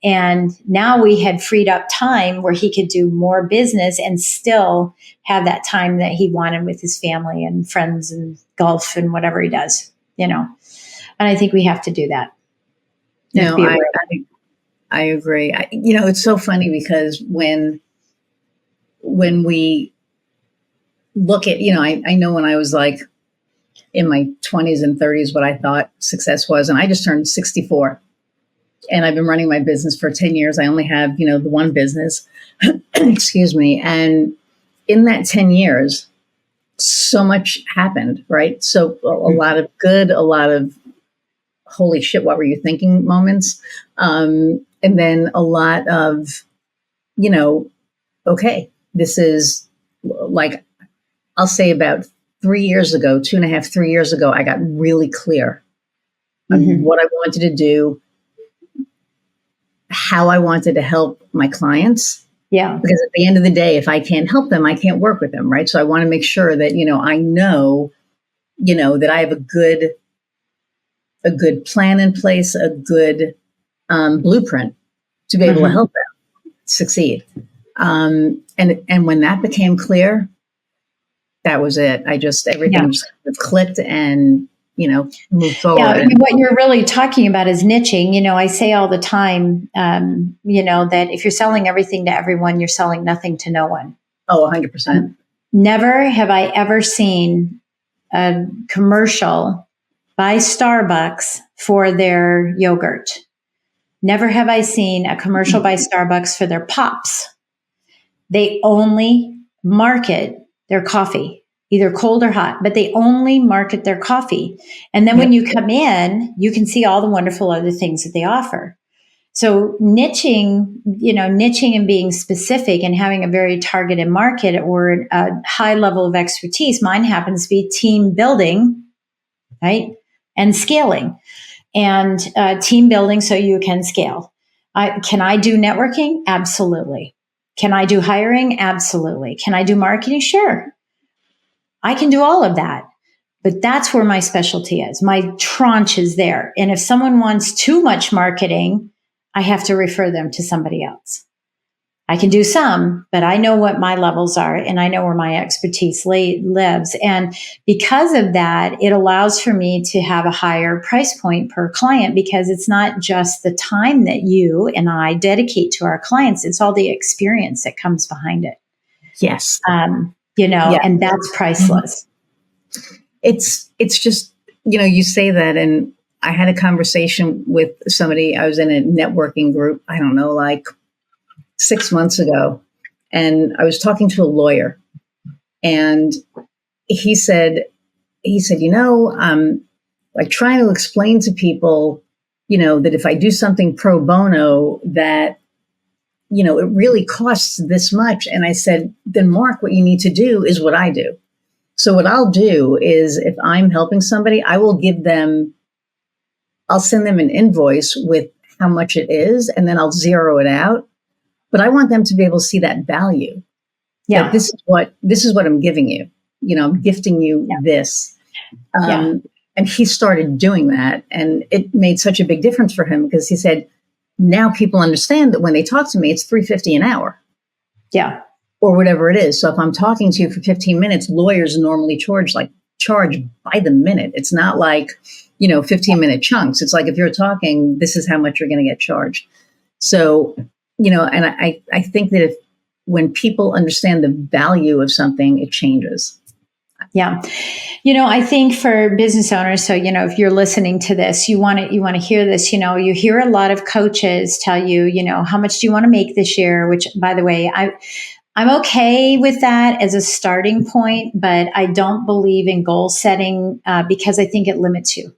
[SPEAKER 2] And now we had freed up time where he could do more business and still have that time that he wanted with his family and friends and golf and whatever he does, And I think we have to do that.
[SPEAKER 1] No, I agree. It's so funny because when we look at, I know when I was like in my 20s and 30s, what I thought success was, and I just turned 64 and I've been running my business for 10 years. I only have, the one business, excuse me. And in that 10 years, so much happened, right? So a lot of good, a lot of holy shit, what were you thinking moments? And then a lot of, okay, this is like, I'll say about 3 years ago, 2.5, 3 years ago, I got really clear on what I wanted to do, how I wanted to help my clients.
[SPEAKER 2] Yeah.
[SPEAKER 1] Because at the end of the day, if I can't help them, I can't work with them, right? So I want to make sure that, I know, that I have a good plan in place, a good blueprint to be able to help them succeed. And when that became clear, that was it. Everything just kind of clicked and, moved forward.
[SPEAKER 2] Yeah, what you're really talking about is niching. I say all the time, that if you're selling everything to everyone, you're selling nothing to no one.
[SPEAKER 1] Oh, 100%.
[SPEAKER 2] Never have I ever seen a commercial by Starbucks for their yogurt. Never have I seen a commercial by Starbucks for their pops. They only market their coffee, either cold or hot, but they only market their coffee. And then when you come in, you can see all the wonderful other things that they offer. So niching and being specific and having a very targeted market or a high level of expertise. Mine happens to be team building, right? And scaling. And team building so you can scale. Can I do networking? Absolutely. Can I do hiring? Absolutely. Can I do marketing? Sure. I can do all of that. But that's where my specialty is. My tranche is there. And if someone wants too much marketing, I have to refer them to somebody else. I can do some, but I know what my levels are and I know where my expertise lives. And because of that, it allows for me to have a higher price point per client because it's not just the time that you and I dedicate to our clients. It's all the experience that comes behind it.
[SPEAKER 1] Yes.
[SPEAKER 2] And that's priceless.
[SPEAKER 1] It's just, you say that. And I had a conversation with somebody. I was in a networking group, I don't know, like 6 months ago. And I was talking to a lawyer and he said, like trying to explain to people, that if I do something pro bono, that, it really costs this much. And I said, then Mark, what you need to do is what I do. So what I'll do is if I'm helping somebody, I'll send them an invoice with how much it is, and then I'll zero it out. But I want them to be able to see that value.
[SPEAKER 2] Yeah.
[SPEAKER 1] That this is what I'm giving you. I'm gifting you this. And he started doing that, and it made such a big difference for him because he said, now people understand that when they talk to me, it's $3.50 an hour.
[SPEAKER 2] Yeah.
[SPEAKER 1] Or whatever it is. So if I'm talking to you for 15 minutes, lawyers normally charge by the minute. It's not like, 15-minute chunks. It's like if you're talking, this is how much you're going to get charged. So, and I think that when people understand the value of something, it changes.
[SPEAKER 2] Yeah. I think for business owners, so, if you're listening to this, you want to hear this, you hear a lot of coaches tell you, how much do you want to make this year? Which, by the way, I'm okay with that as a starting point, but I don't believe in goal setting because I think it limits you.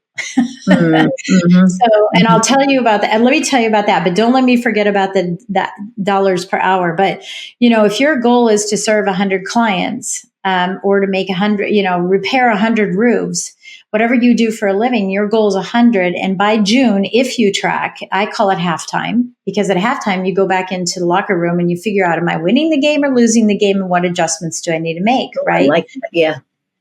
[SPEAKER 1] Mm-hmm.
[SPEAKER 2] So, and I'll tell you about that. And let me tell you about that, but don't let me forget about that dollars per hour. But, if your goal is to serve 100 clients or to make 100, repair 100 roofs, whatever you do for a living, your goal is 100. And by June, if you track, I call it halftime, because at halftime, you go back into the locker room and you figure out, am I winning the game or losing the game? And what adjustments do I need to make? Right.
[SPEAKER 1] I like that. Yeah.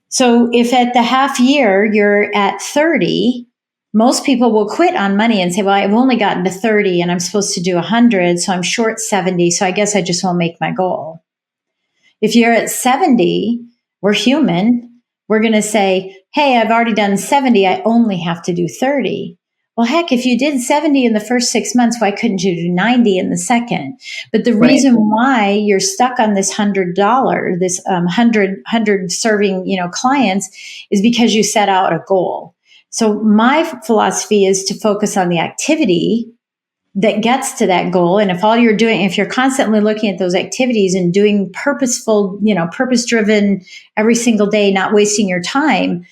[SPEAKER 2] So if at the half year you're at 30, most people will quit on money and say, well, I've only gotten to 30 and I'm supposed to do 100. So I'm short 70. So I guess I just won't make my goal. If you're at 70, we're human. We're going to say, hey, I've already done 70. I only have to do 30. Well, heck, if you did 70 in the first 6 months, why couldn't you do 90 in the second? But the reason why you're stuck on this $100, this 100 serving, clients is because you set out a goal. So my philosophy is to focus on the activity that gets to that goal. And if you're constantly looking at those activities and doing purposeful, purpose-driven every single day, not wasting your time,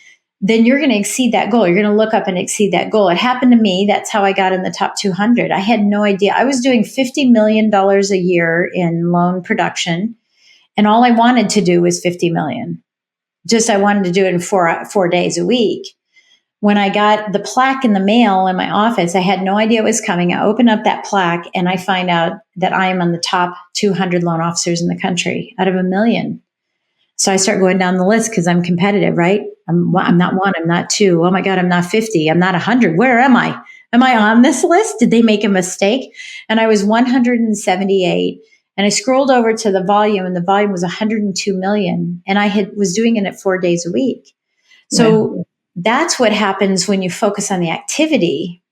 [SPEAKER 2] then you're going to exceed that goal. You're going to look up and exceed that goal. It happened to me. That's how I got in the top 200. I had no idea. I was doing $50 million a year in loan production. And all I wanted to do was 50 million. I wanted to do it in four days a week. When I got the plaque in the mail in my office, I had no idea it was coming. I opened up that plaque and I find out that I am on the top 200 loan officers in the country out of 1 million. So I start going down the list because I'm competitive, right? I'm not 1, I'm not 2. Oh my God, I'm not 50. I'm not 100. Where am I? Am I on this list? Did they make a mistake? And I was 178. And I scrolled over to the volume, and the volume was 102 million. And I was doing it at 4 days a week. So that's what happens when you focus on the activity,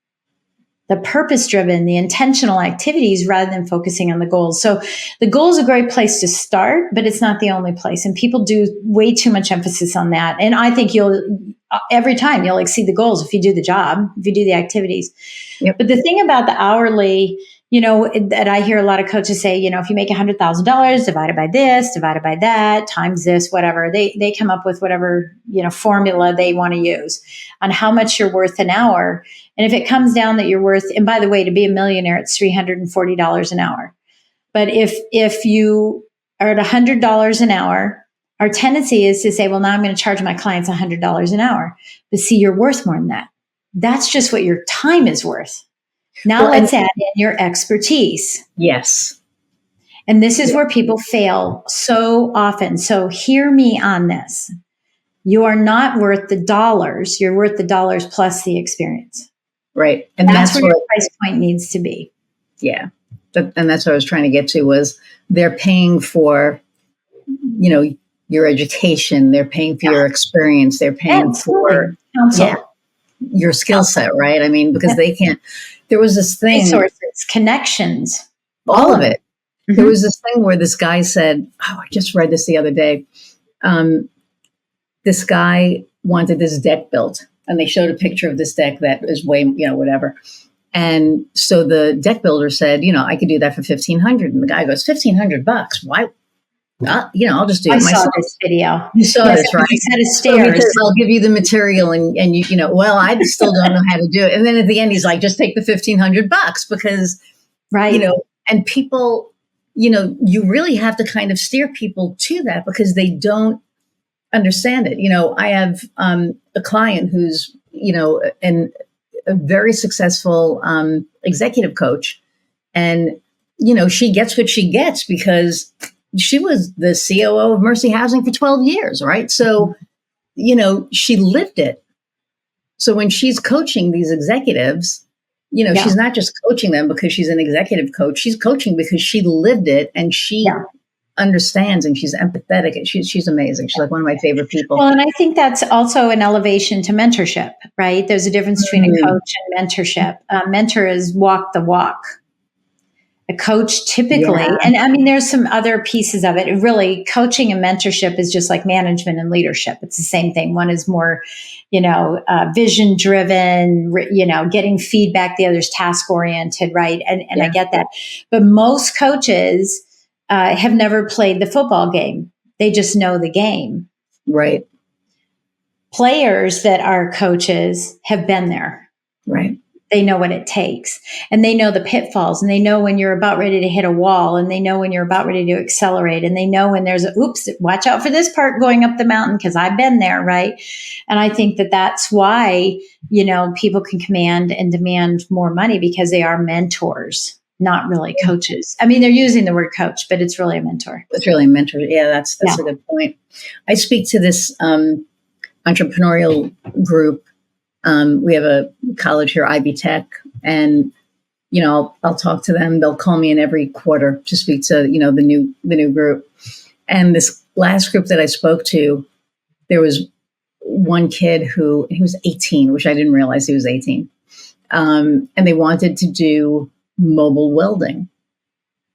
[SPEAKER 2] the purpose-driven, the intentional activities, rather than focusing on the goals. So the goal is a great place to start, but it's not the only place. And people do way too much emphasis on that. And I think every time you'll exceed the goals if you do the job, if you do the activities. Yep. But the thing about the hourly, that I hear a lot of coaches say, if you make $100,000 divided by this, divided by that, times this, whatever, they come up with whatever, formula they want to use on how much you're worth an hour. And if it comes down that you're worth, and by the way, to be a millionaire, it's $340 an hour. But if you are at $100 an hour, our tendency is to say, well, now I'm going to charge my clients $100 an hour. But see, you're worth more than that. That's just what your time is worth. Now let's add in your expertise.
[SPEAKER 1] Yes.
[SPEAKER 2] And this is where people fail so often. So hear me on this. You are not worth the dollars. You're worth the dollars plus the experience.
[SPEAKER 1] Right.
[SPEAKER 2] And that's where your price point needs to be.
[SPEAKER 1] Yeah. And that's what I was trying to get to was they're paying for, your education. They're paying for your experience. They're paying for your skill set, right? I mean, because they can't. There was this thing.
[SPEAKER 2] Resources, connections.
[SPEAKER 1] All of it. Mm-hmm. There was this thing where this guy said, I just read this the other day. This guy wanted this deck built. And they showed a picture of this deck that is way, whatever. And so the deck builder said, I could do that for $1,500. And the guy goes, $1,500? I'll just do it
[SPEAKER 2] I saw
[SPEAKER 1] myself.
[SPEAKER 2] this video.
[SPEAKER 1] You saw
[SPEAKER 2] Yes,
[SPEAKER 1] this, right?
[SPEAKER 2] a set of
[SPEAKER 1] So he
[SPEAKER 2] stairs.
[SPEAKER 1] says, I'll give you the material and well, I still don't know how to do it. And then at the end, he's like, just take the $1,500 because,
[SPEAKER 2] Right.
[SPEAKER 1] And people, you really have to kind of steer people to that because they don't understand it. I have a client who's, a very successful executive coach. And, she gets what she gets because she was the COO of Mercy Housing for 12 years, right? So, she lived it. So when she's coaching these executives, she's not just coaching them because she's an executive coach. She's coaching because she lived it and she understands and she's empathetic. She's amazing. She's like one of my favorite people.
[SPEAKER 2] Well, and I think that's also an elevation to mentorship, right? There's a difference between a coach and mentorship. A mentor is walk the walk. A coach typically, and I mean, there's some other pieces of it. Really, coaching and mentorship is just like management and leadership. It's the same thing. One is more, vision driven, getting feedback. The other's task oriented, right? And I get that. But most coaches have never played the football game. They just know the game.
[SPEAKER 1] Right.
[SPEAKER 2] Players that are coaches have been there.
[SPEAKER 1] Right.
[SPEAKER 2] They know what it takes and they know the pitfalls and they know when you're about ready to hit a wall and they know when you're about ready to accelerate and they know when there's watch out for this part going up the mountain because I've been there. Right. And I think that that's why, people can command and demand more money because they are mentors, not really coaches. I mean, they're using the word coach, but it's really a mentor.
[SPEAKER 1] It's really a mentor. Yeah, that's a good point. I speak to this entrepreneurial group. We have a college here, Ivy Tech, and I'll talk to them. They'll call me in every quarter to speak to the new group. And this last group that I spoke to, there was one kid he was 18, which I didn't realize he was 18, and they wanted to do mobile welding.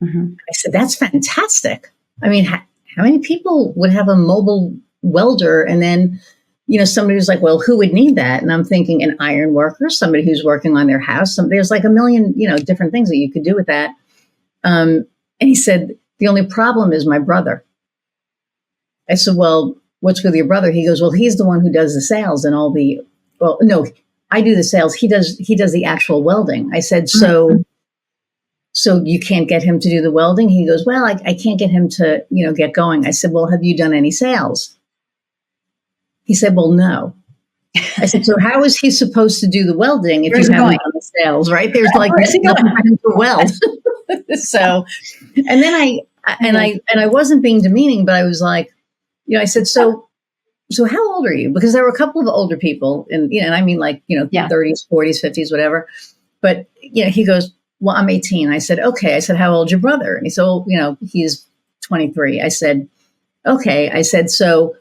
[SPEAKER 1] Mm-hmm. I said, that's fantastic. I mean, how many people would have a mobile welder and then somebody was like, well, who would need that? And I'm thinking an iron worker, somebody who's working on their house. There's like a million, different things that you could do with that. And he said, the only problem is my brother. I said, well, what's with your brother? He goes, well, he's the one who does the sales and no, I do the sales. He does the actual welding. I said, so you can't get him to do the welding? He goes, well, I can't get him to, get going. I said, well, have you done any sales? He said, well, no. I said, so how is he supposed to do the welding if you haven't done the sales, right? There's like nothing for him to weld. So, and then I wasn't being demeaning, but I was like, I said, so how old are you? Because there were a couple of older people and I mean like, 30s, 40s, 50s, whatever. But, he goes, well, I'm 18. I said, okay. I said, how old's your brother? And he said, well, he's 23. I said, okay. I said, so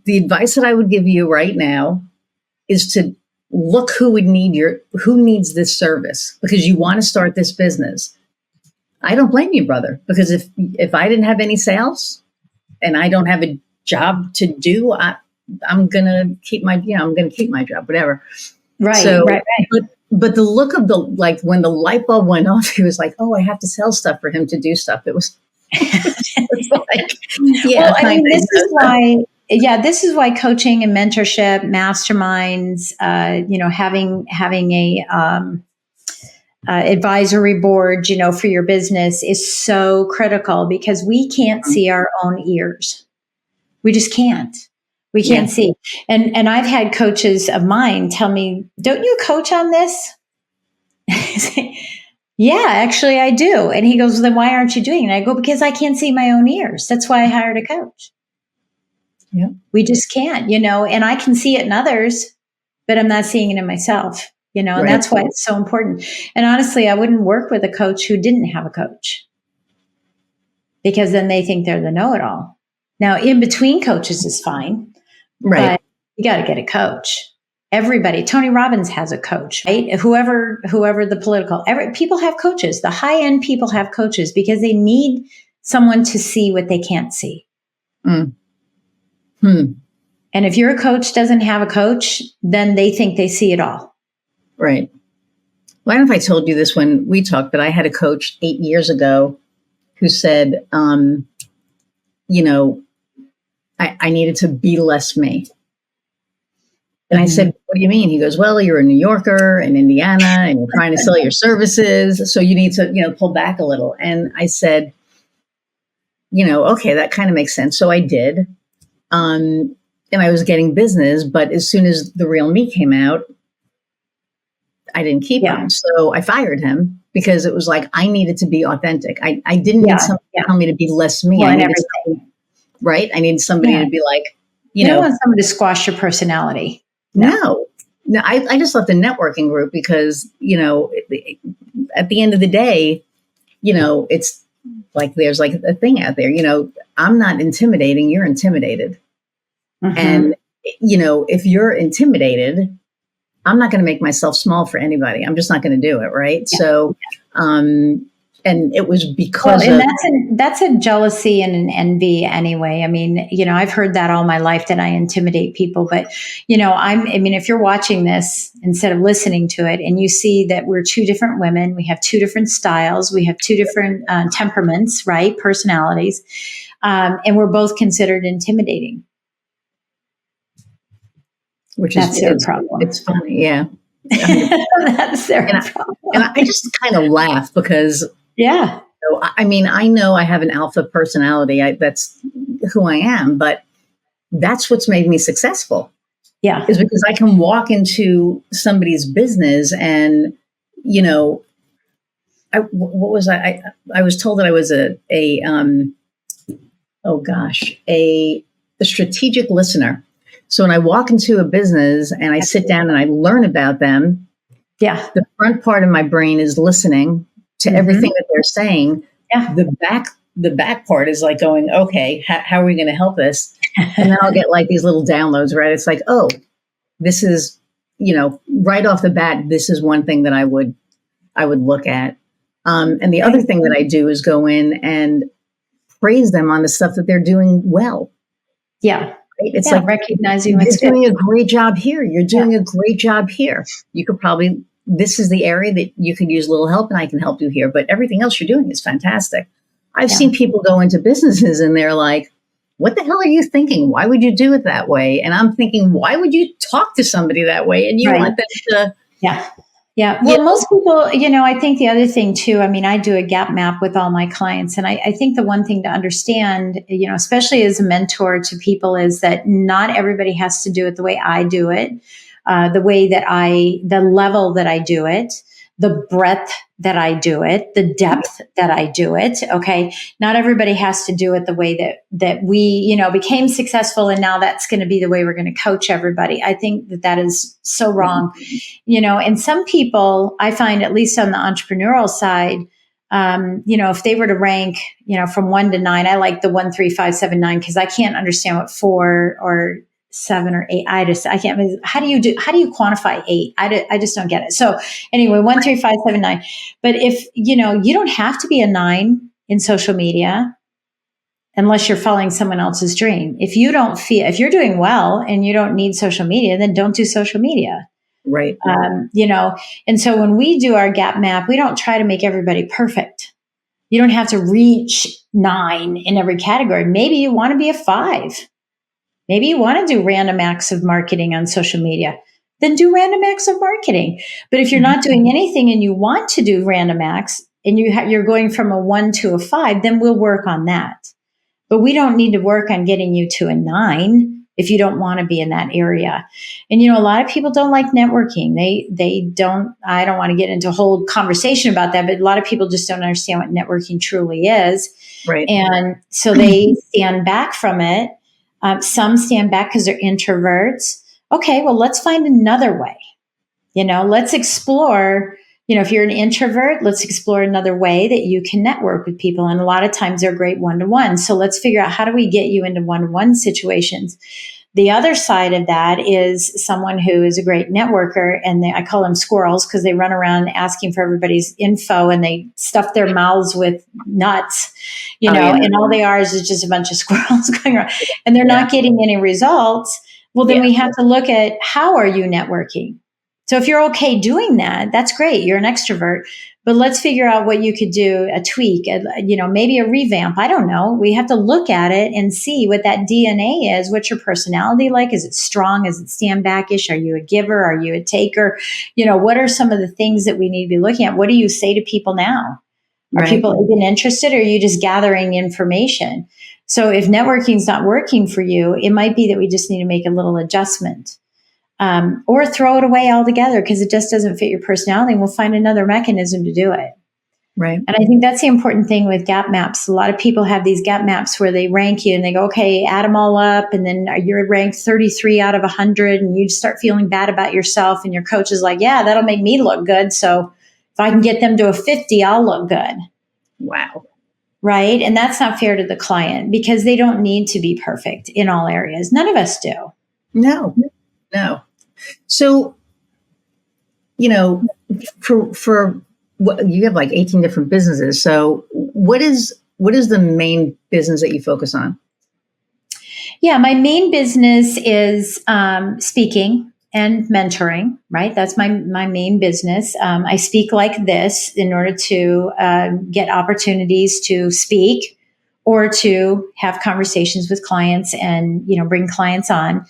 [SPEAKER 1] the advice that I would give you right now is to look who needs this service because you want to start this business. I don't blame you, brother, because if I didn't have any sales and I don't have a job to do, I'm going to keep my job, whatever.
[SPEAKER 2] Right.
[SPEAKER 1] So,
[SPEAKER 2] right.
[SPEAKER 1] But the look of when the light bulb went off, he was like, oh, I have to sell stuff for him to do stuff. It was, like, yeah.
[SPEAKER 2] Well, I mean, this is why coaching and mentorship, masterminds, having a advisory board, for your business is so critical because we can't see our own ears. We just can't. We can't see. And I've had coaches of mine tell me, don't you coach on this? Yeah, actually I do. And he goes, well, then why aren't you doing it? And I go, because I can't see my own ears. That's why I hired a coach. Yeah. We just can't, and I can see it in others, but I'm not seeing it in myself, and that's why it's so important. And honestly, I wouldn't work with a coach who didn't have a coach because then they think they're the know-it-all. Now, in between coaches is fine, right? But you got to get a coach. Everybody, Tony Robbins has a coach, right? Whoever the political, people have coaches. The high-end people have coaches because they need someone to see what they can't see. And if your coach doesn't have a coach, then they think they see it all.
[SPEAKER 1] Right. Well, I don't know if I told you this when we talked, but I had a coach 8 years ago who said, you know, I needed to be less me. And I said, what do you mean? He goes, well, you're a New Yorker in Indiana and you're trying to sell your services. So you need to, pull back a little. And I said, okay, that kind of makes sense. So I did. And I was getting business, but as soon as the real me came out, I didn't keep him. So I fired him because it was like, I needed to be authentic. I didn't need somebody to tell me to be less me. I needed somebody, right? I needed somebody to be like,
[SPEAKER 2] you don't want someone to squash your personality.
[SPEAKER 1] No, I just left the networking group because, at the end of the day, it's like, there's like a thing out there, I'm not intimidating, you're intimidated. And, if you're intimidated, I'm not going to make myself small for anybody. I'm just not going to do it. Right. Yeah. So, and it was because
[SPEAKER 2] that's a jealousy and an envy anyway. I mean, I've heard that all my life that I intimidate people, but if you're watching this instead of listening to it and you see that we're two different women, we have two different styles, we have two different temperaments, right? Personalities. And we're both considered intimidating. That's their problem.
[SPEAKER 1] It's funny. Yeah.
[SPEAKER 2] That's their problem.
[SPEAKER 1] And I just kind of laugh because, I know I have an alpha personality. That's who I am, but that's what's made me successful.
[SPEAKER 2] Yeah.
[SPEAKER 1] Is because I can walk into somebody's business and, I was told that I was a strategic listener. So when I walk into a business and I sit down and I learn about them, the front part of my brain is listening to everything that they're saying. Yeah. The back part is like going, okay, how are we going to help this? And then I'll get like these little downloads, right? It's like, oh, this is, right off the bat, this is one thing that I would look at. And the other thing that I do is go in and praise them on the stuff that they're doing well.
[SPEAKER 2] Yeah.
[SPEAKER 1] It's like
[SPEAKER 2] recognizing
[SPEAKER 1] you're doing a great job here. You're doing a great job here. You could probably, this is the area that you could use a little help and I can help you here. But everything else you're doing is fantastic. I've seen people go into businesses and they're like, what the hell are you thinking? Why would you do it that way? And I'm thinking, why would you talk to somebody that way? And you want them to.
[SPEAKER 2] Yeah. Well, most people, I think the other thing too, I do a gap map with all my clients. And I think the one thing to understand, especially as a mentor to people, is that not everybody has to do it the way I do it, the level that I do it, the breadth that I do it, the depth that I do it. Okay. Not everybody has to do it the way that we, became successful. And now that's going to be the way we're going to coach everybody. I think that is so wrong. And some people, I find, at least on the entrepreneurial side, if they were to rank, from 1 to 9, I like the 1, 3, 5, 7, 9, because I can't understand what 4 or 7 or 8. I can't. How do you quantify 8? I just don't get it. So anyway, 1, 3, 5, 7, 9. But if, you don't have to be a 9 in social media unless you're following someone else's dream. If you're doing well and you don't need social media, then don't do social media.
[SPEAKER 1] Right.
[SPEAKER 2] And so when we do our gap map, we don't try to make everybody perfect. You don't have to reach 9 in every category. Maybe you want to be a 5. Maybe you want to do random acts of marketing on social media, then do random acts of marketing. But if you're not doing anything and you want to do random acts and you're going from a 1 to a 5, then we'll work on that. But we don't need to work on getting you to a 9 if you don't want to be in that area. And, a lot of people don't like networking. I don't want to get into a whole conversation about that, but a lot of people just don't understand what networking truly is.
[SPEAKER 1] Right.
[SPEAKER 2] And so they stand back from it. Some stand back because they're introverts. Okay, well, let's find another way. Let's explore, if you're an introvert, let's explore another way that you can network with people. And a lot of times they're great one-to-one. So let's figure out, how do we get you into one-to-one situations? The other side of that is someone who is a great networker, and I call them squirrels because they run around asking for everybody's info and they stuff their mouths with nuts, and all they are is just a bunch of squirrels going around and they're not getting any results. Well, then we have to look at, how are you networking? So if you're okay doing that, that's great. You're an extrovert. But let's figure out what you could do, a tweak, maybe a revamp. I don't know. We have to look at it and see what that DNA is. What's your personality like? Is it strong? Is it stand backish? Are you a giver? Are you a taker? What are some of the things that we need to be looking at? What do you say to people now? Are people even interested, or are you just gathering information? So if networking is not working for you, it might be that we just need to make a little adjustment. Or throw it away altogether because it just doesn't fit your personality, and we'll find another mechanism to do it.
[SPEAKER 1] Right.
[SPEAKER 2] And I think that's the important thing with gap maps. A lot of people have these gap maps where they rank you and they go, okay, add them all up. And then you're ranked 33 out of 100 and you start feeling bad about yourself. And your coach is like, yeah, that'll make me look good. So if I can get them to a 50, I'll look good.
[SPEAKER 1] Wow.
[SPEAKER 2] Right. And that's not fair to the client because they don't need to be perfect in all areas. None of us do.
[SPEAKER 1] No. So, for what you have like 18 different businesses. So what is the main business that you focus on?
[SPEAKER 2] Yeah, my main business is speaking and mentoring, right? That's my main business. I speak like this in order to get opportunities to speak or to have conversations with clients and, bring clients on.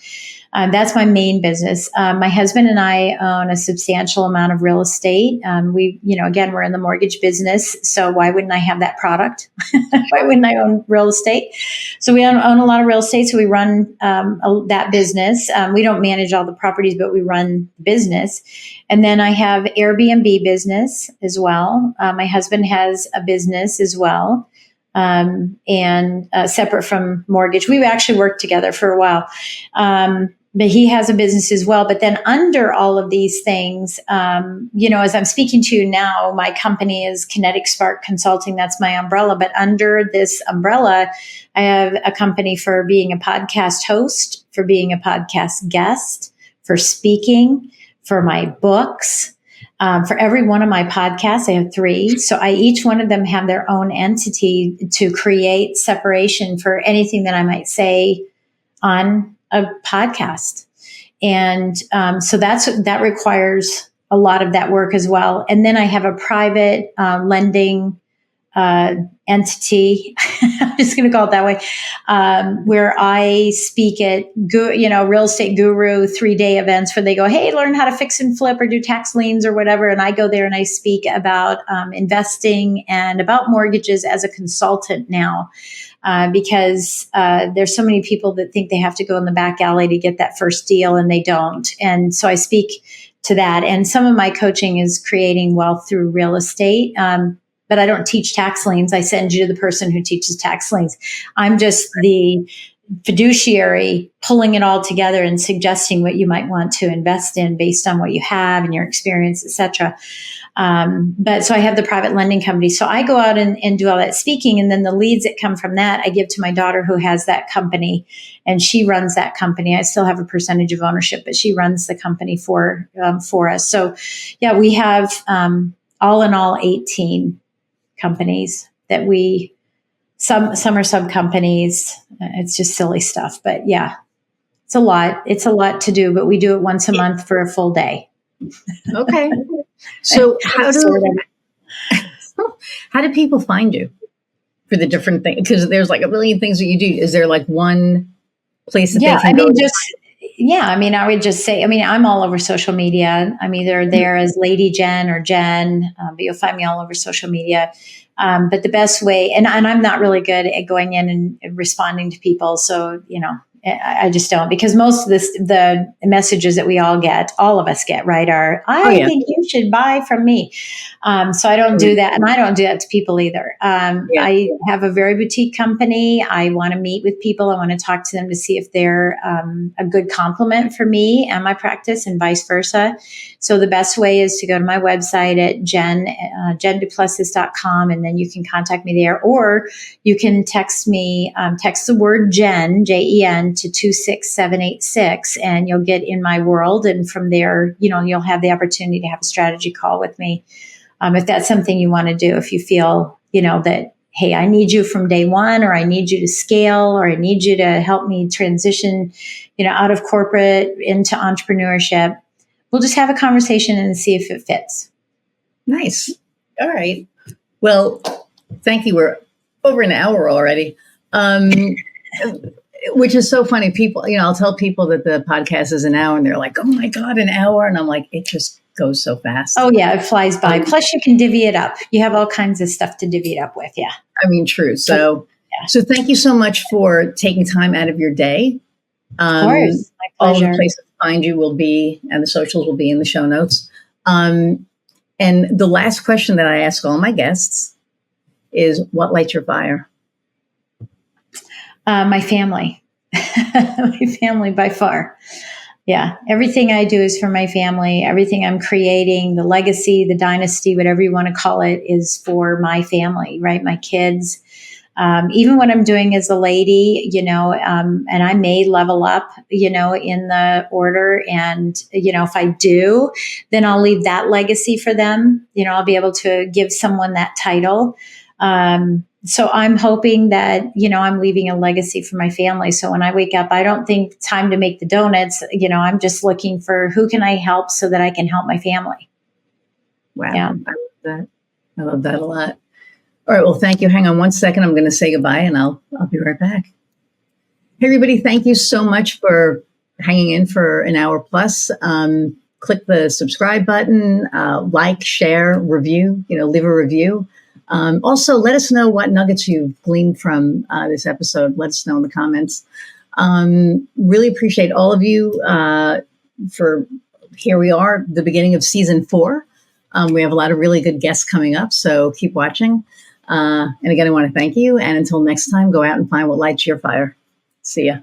[SPEAKER 2] That's my main business. My husband and I own a substantial amount of real estate. Again, we're in the mortgage business. So why wouldn't I have that product? Why wouldn't I own real estate? So we own a lot of real estate. So we run that business. We don't manage all the properties, but we run the business. And then I have Airbnb business as well. My husband has a business as well. And separate from mortgage. We actually worked together for a while. But he has a business as well. But then under all of these things, as I'm speaking to you now, my company is Kinetic Spark Consulting. That's my umbrella. But under this umbrella, I have a company for being a podcast host, for being a podcast guest, for speaking, for my books. For every one of my podcasts, I have 3. So each one of them have their own entity to create separation for anything that I might say on a podcast. And so that requires a lot of that work as well. And then I have a private lending entity, I'm just going to call it that way, where I speak at, Real Estate Guru 3-day events where they go, hey, learn how to fix and flip or do tax liens or whatever. And I go there and I speak about investing and about mortgages as a consultant now. Because there's so many people that think they have to go in the back alley to get that first deal and they don't. And so I speak to that. And some of my coaching is creating wealth through real estate. But I don't teach tax liens. I send you to the person who teaches tax liens. I'm just the fiduciary pulling it all together and suggesting what you might want to invest in based on what you have and your experience, et cetera. But so I have the private lending company. So I go out and do all that speaking. And then the leads that come from that, I give to my daughter who has that company and she runs that company. I still have a percentage of ownership, but she runs the company for us. So yeah, we have, all in all 18 companies that some are sub companies. It's just silly stuff, but yeah, it's a lot. It's a lot to do, but we do it once a month for a full day.
[SPEAKER 1] Okay. So how do people find you for the different things? Because there's like a million things that you do. Is there like one place that they can go?
[SPEAKER 2] I would just say, I'm all over social media. I'm either there as Lady Jen or Jen, but you'll find me all over social media. But the best way, and I'm not really good at going in and responding to people. So, I just don't, because most of the messages that all of us get, right, are, I think you should buy from me. So I don't do that. And I don't do that to people either. I have a very boutique company. I want to meet with people. I want to talk to them to see if they're a good complement for me and my practice and vice versa. So the best way is to go to my website at jenduplessis.com, and then you can contact me there, or you can text me, text the word Jen, Jen, to 26786, and you'll get in my world. And from there, you'll have the opportunity to have a strategy call with me. If that's something you want to do, if you feel, that, hey, I need you from day one, or I need you to scale, or I need you to help me transition, out of corporate into entrepreneurship, we'll just have a conversation and see if it fits.
[SPEAKER 1] Nice. All right. Well, thank you. We're over an hour already, which is so funny. People, I'll tell people that the podcast is an hour and they're like, oh my God, an hour. And I'm like, it just goes so fast.
[SPEAKER 2] Oh, yeah, it flies by. Plus, you can divvy it up. You have all kinds of stuff to divvy it up with. Yeah.
[SPEAKER 1] I mean, true. So thank you so much for taking time out of your day.
[SPEAKER 2] Of course. My
[SPEAKER 1] all
[SPEAKER 2] pleasure.
[SPEAKER 1] the places to find you will be, and the socials will be in the show notes. And the last question that I ask all my guests is, what lights your fire?
[SPEAKER 2] My family. My family by far. Yeah. Everything I do is for my family. Everything I'm creating, the legacy, the dynasty, whatever you want to call it, is for my family, right? My kids. Even what I'm doing as a lady, and I may level up, in the order. And, if I do, then I'll leave that legacy for them. I'll be able to give someone that title. So I'm hoping that, I'm leaving a legacy for my family. So when I wake up, I don't think time to make the donuts. I'm just looking for who can I help so that I can help my family.
[SPEAKER 1] Wow. Yeah. I love that. I love that a lot. All right. Well, thank you. Hang on one second. I'm going to say goodbye and I'll be right back. Hey, everybody. Thank you so much for hanging in for an hour plus. Click the subscribe button, like, share, review, leave a review. Also, let us know what nuggets you've gleaned from this episode. Let us know in the comments. Really appreciate all of you for here we are, the beginning of season 4. We have a lot of really good guests coming up, so keep watching. And again, I want to thank you. And until next time, go out and find what lights your fire. See ya.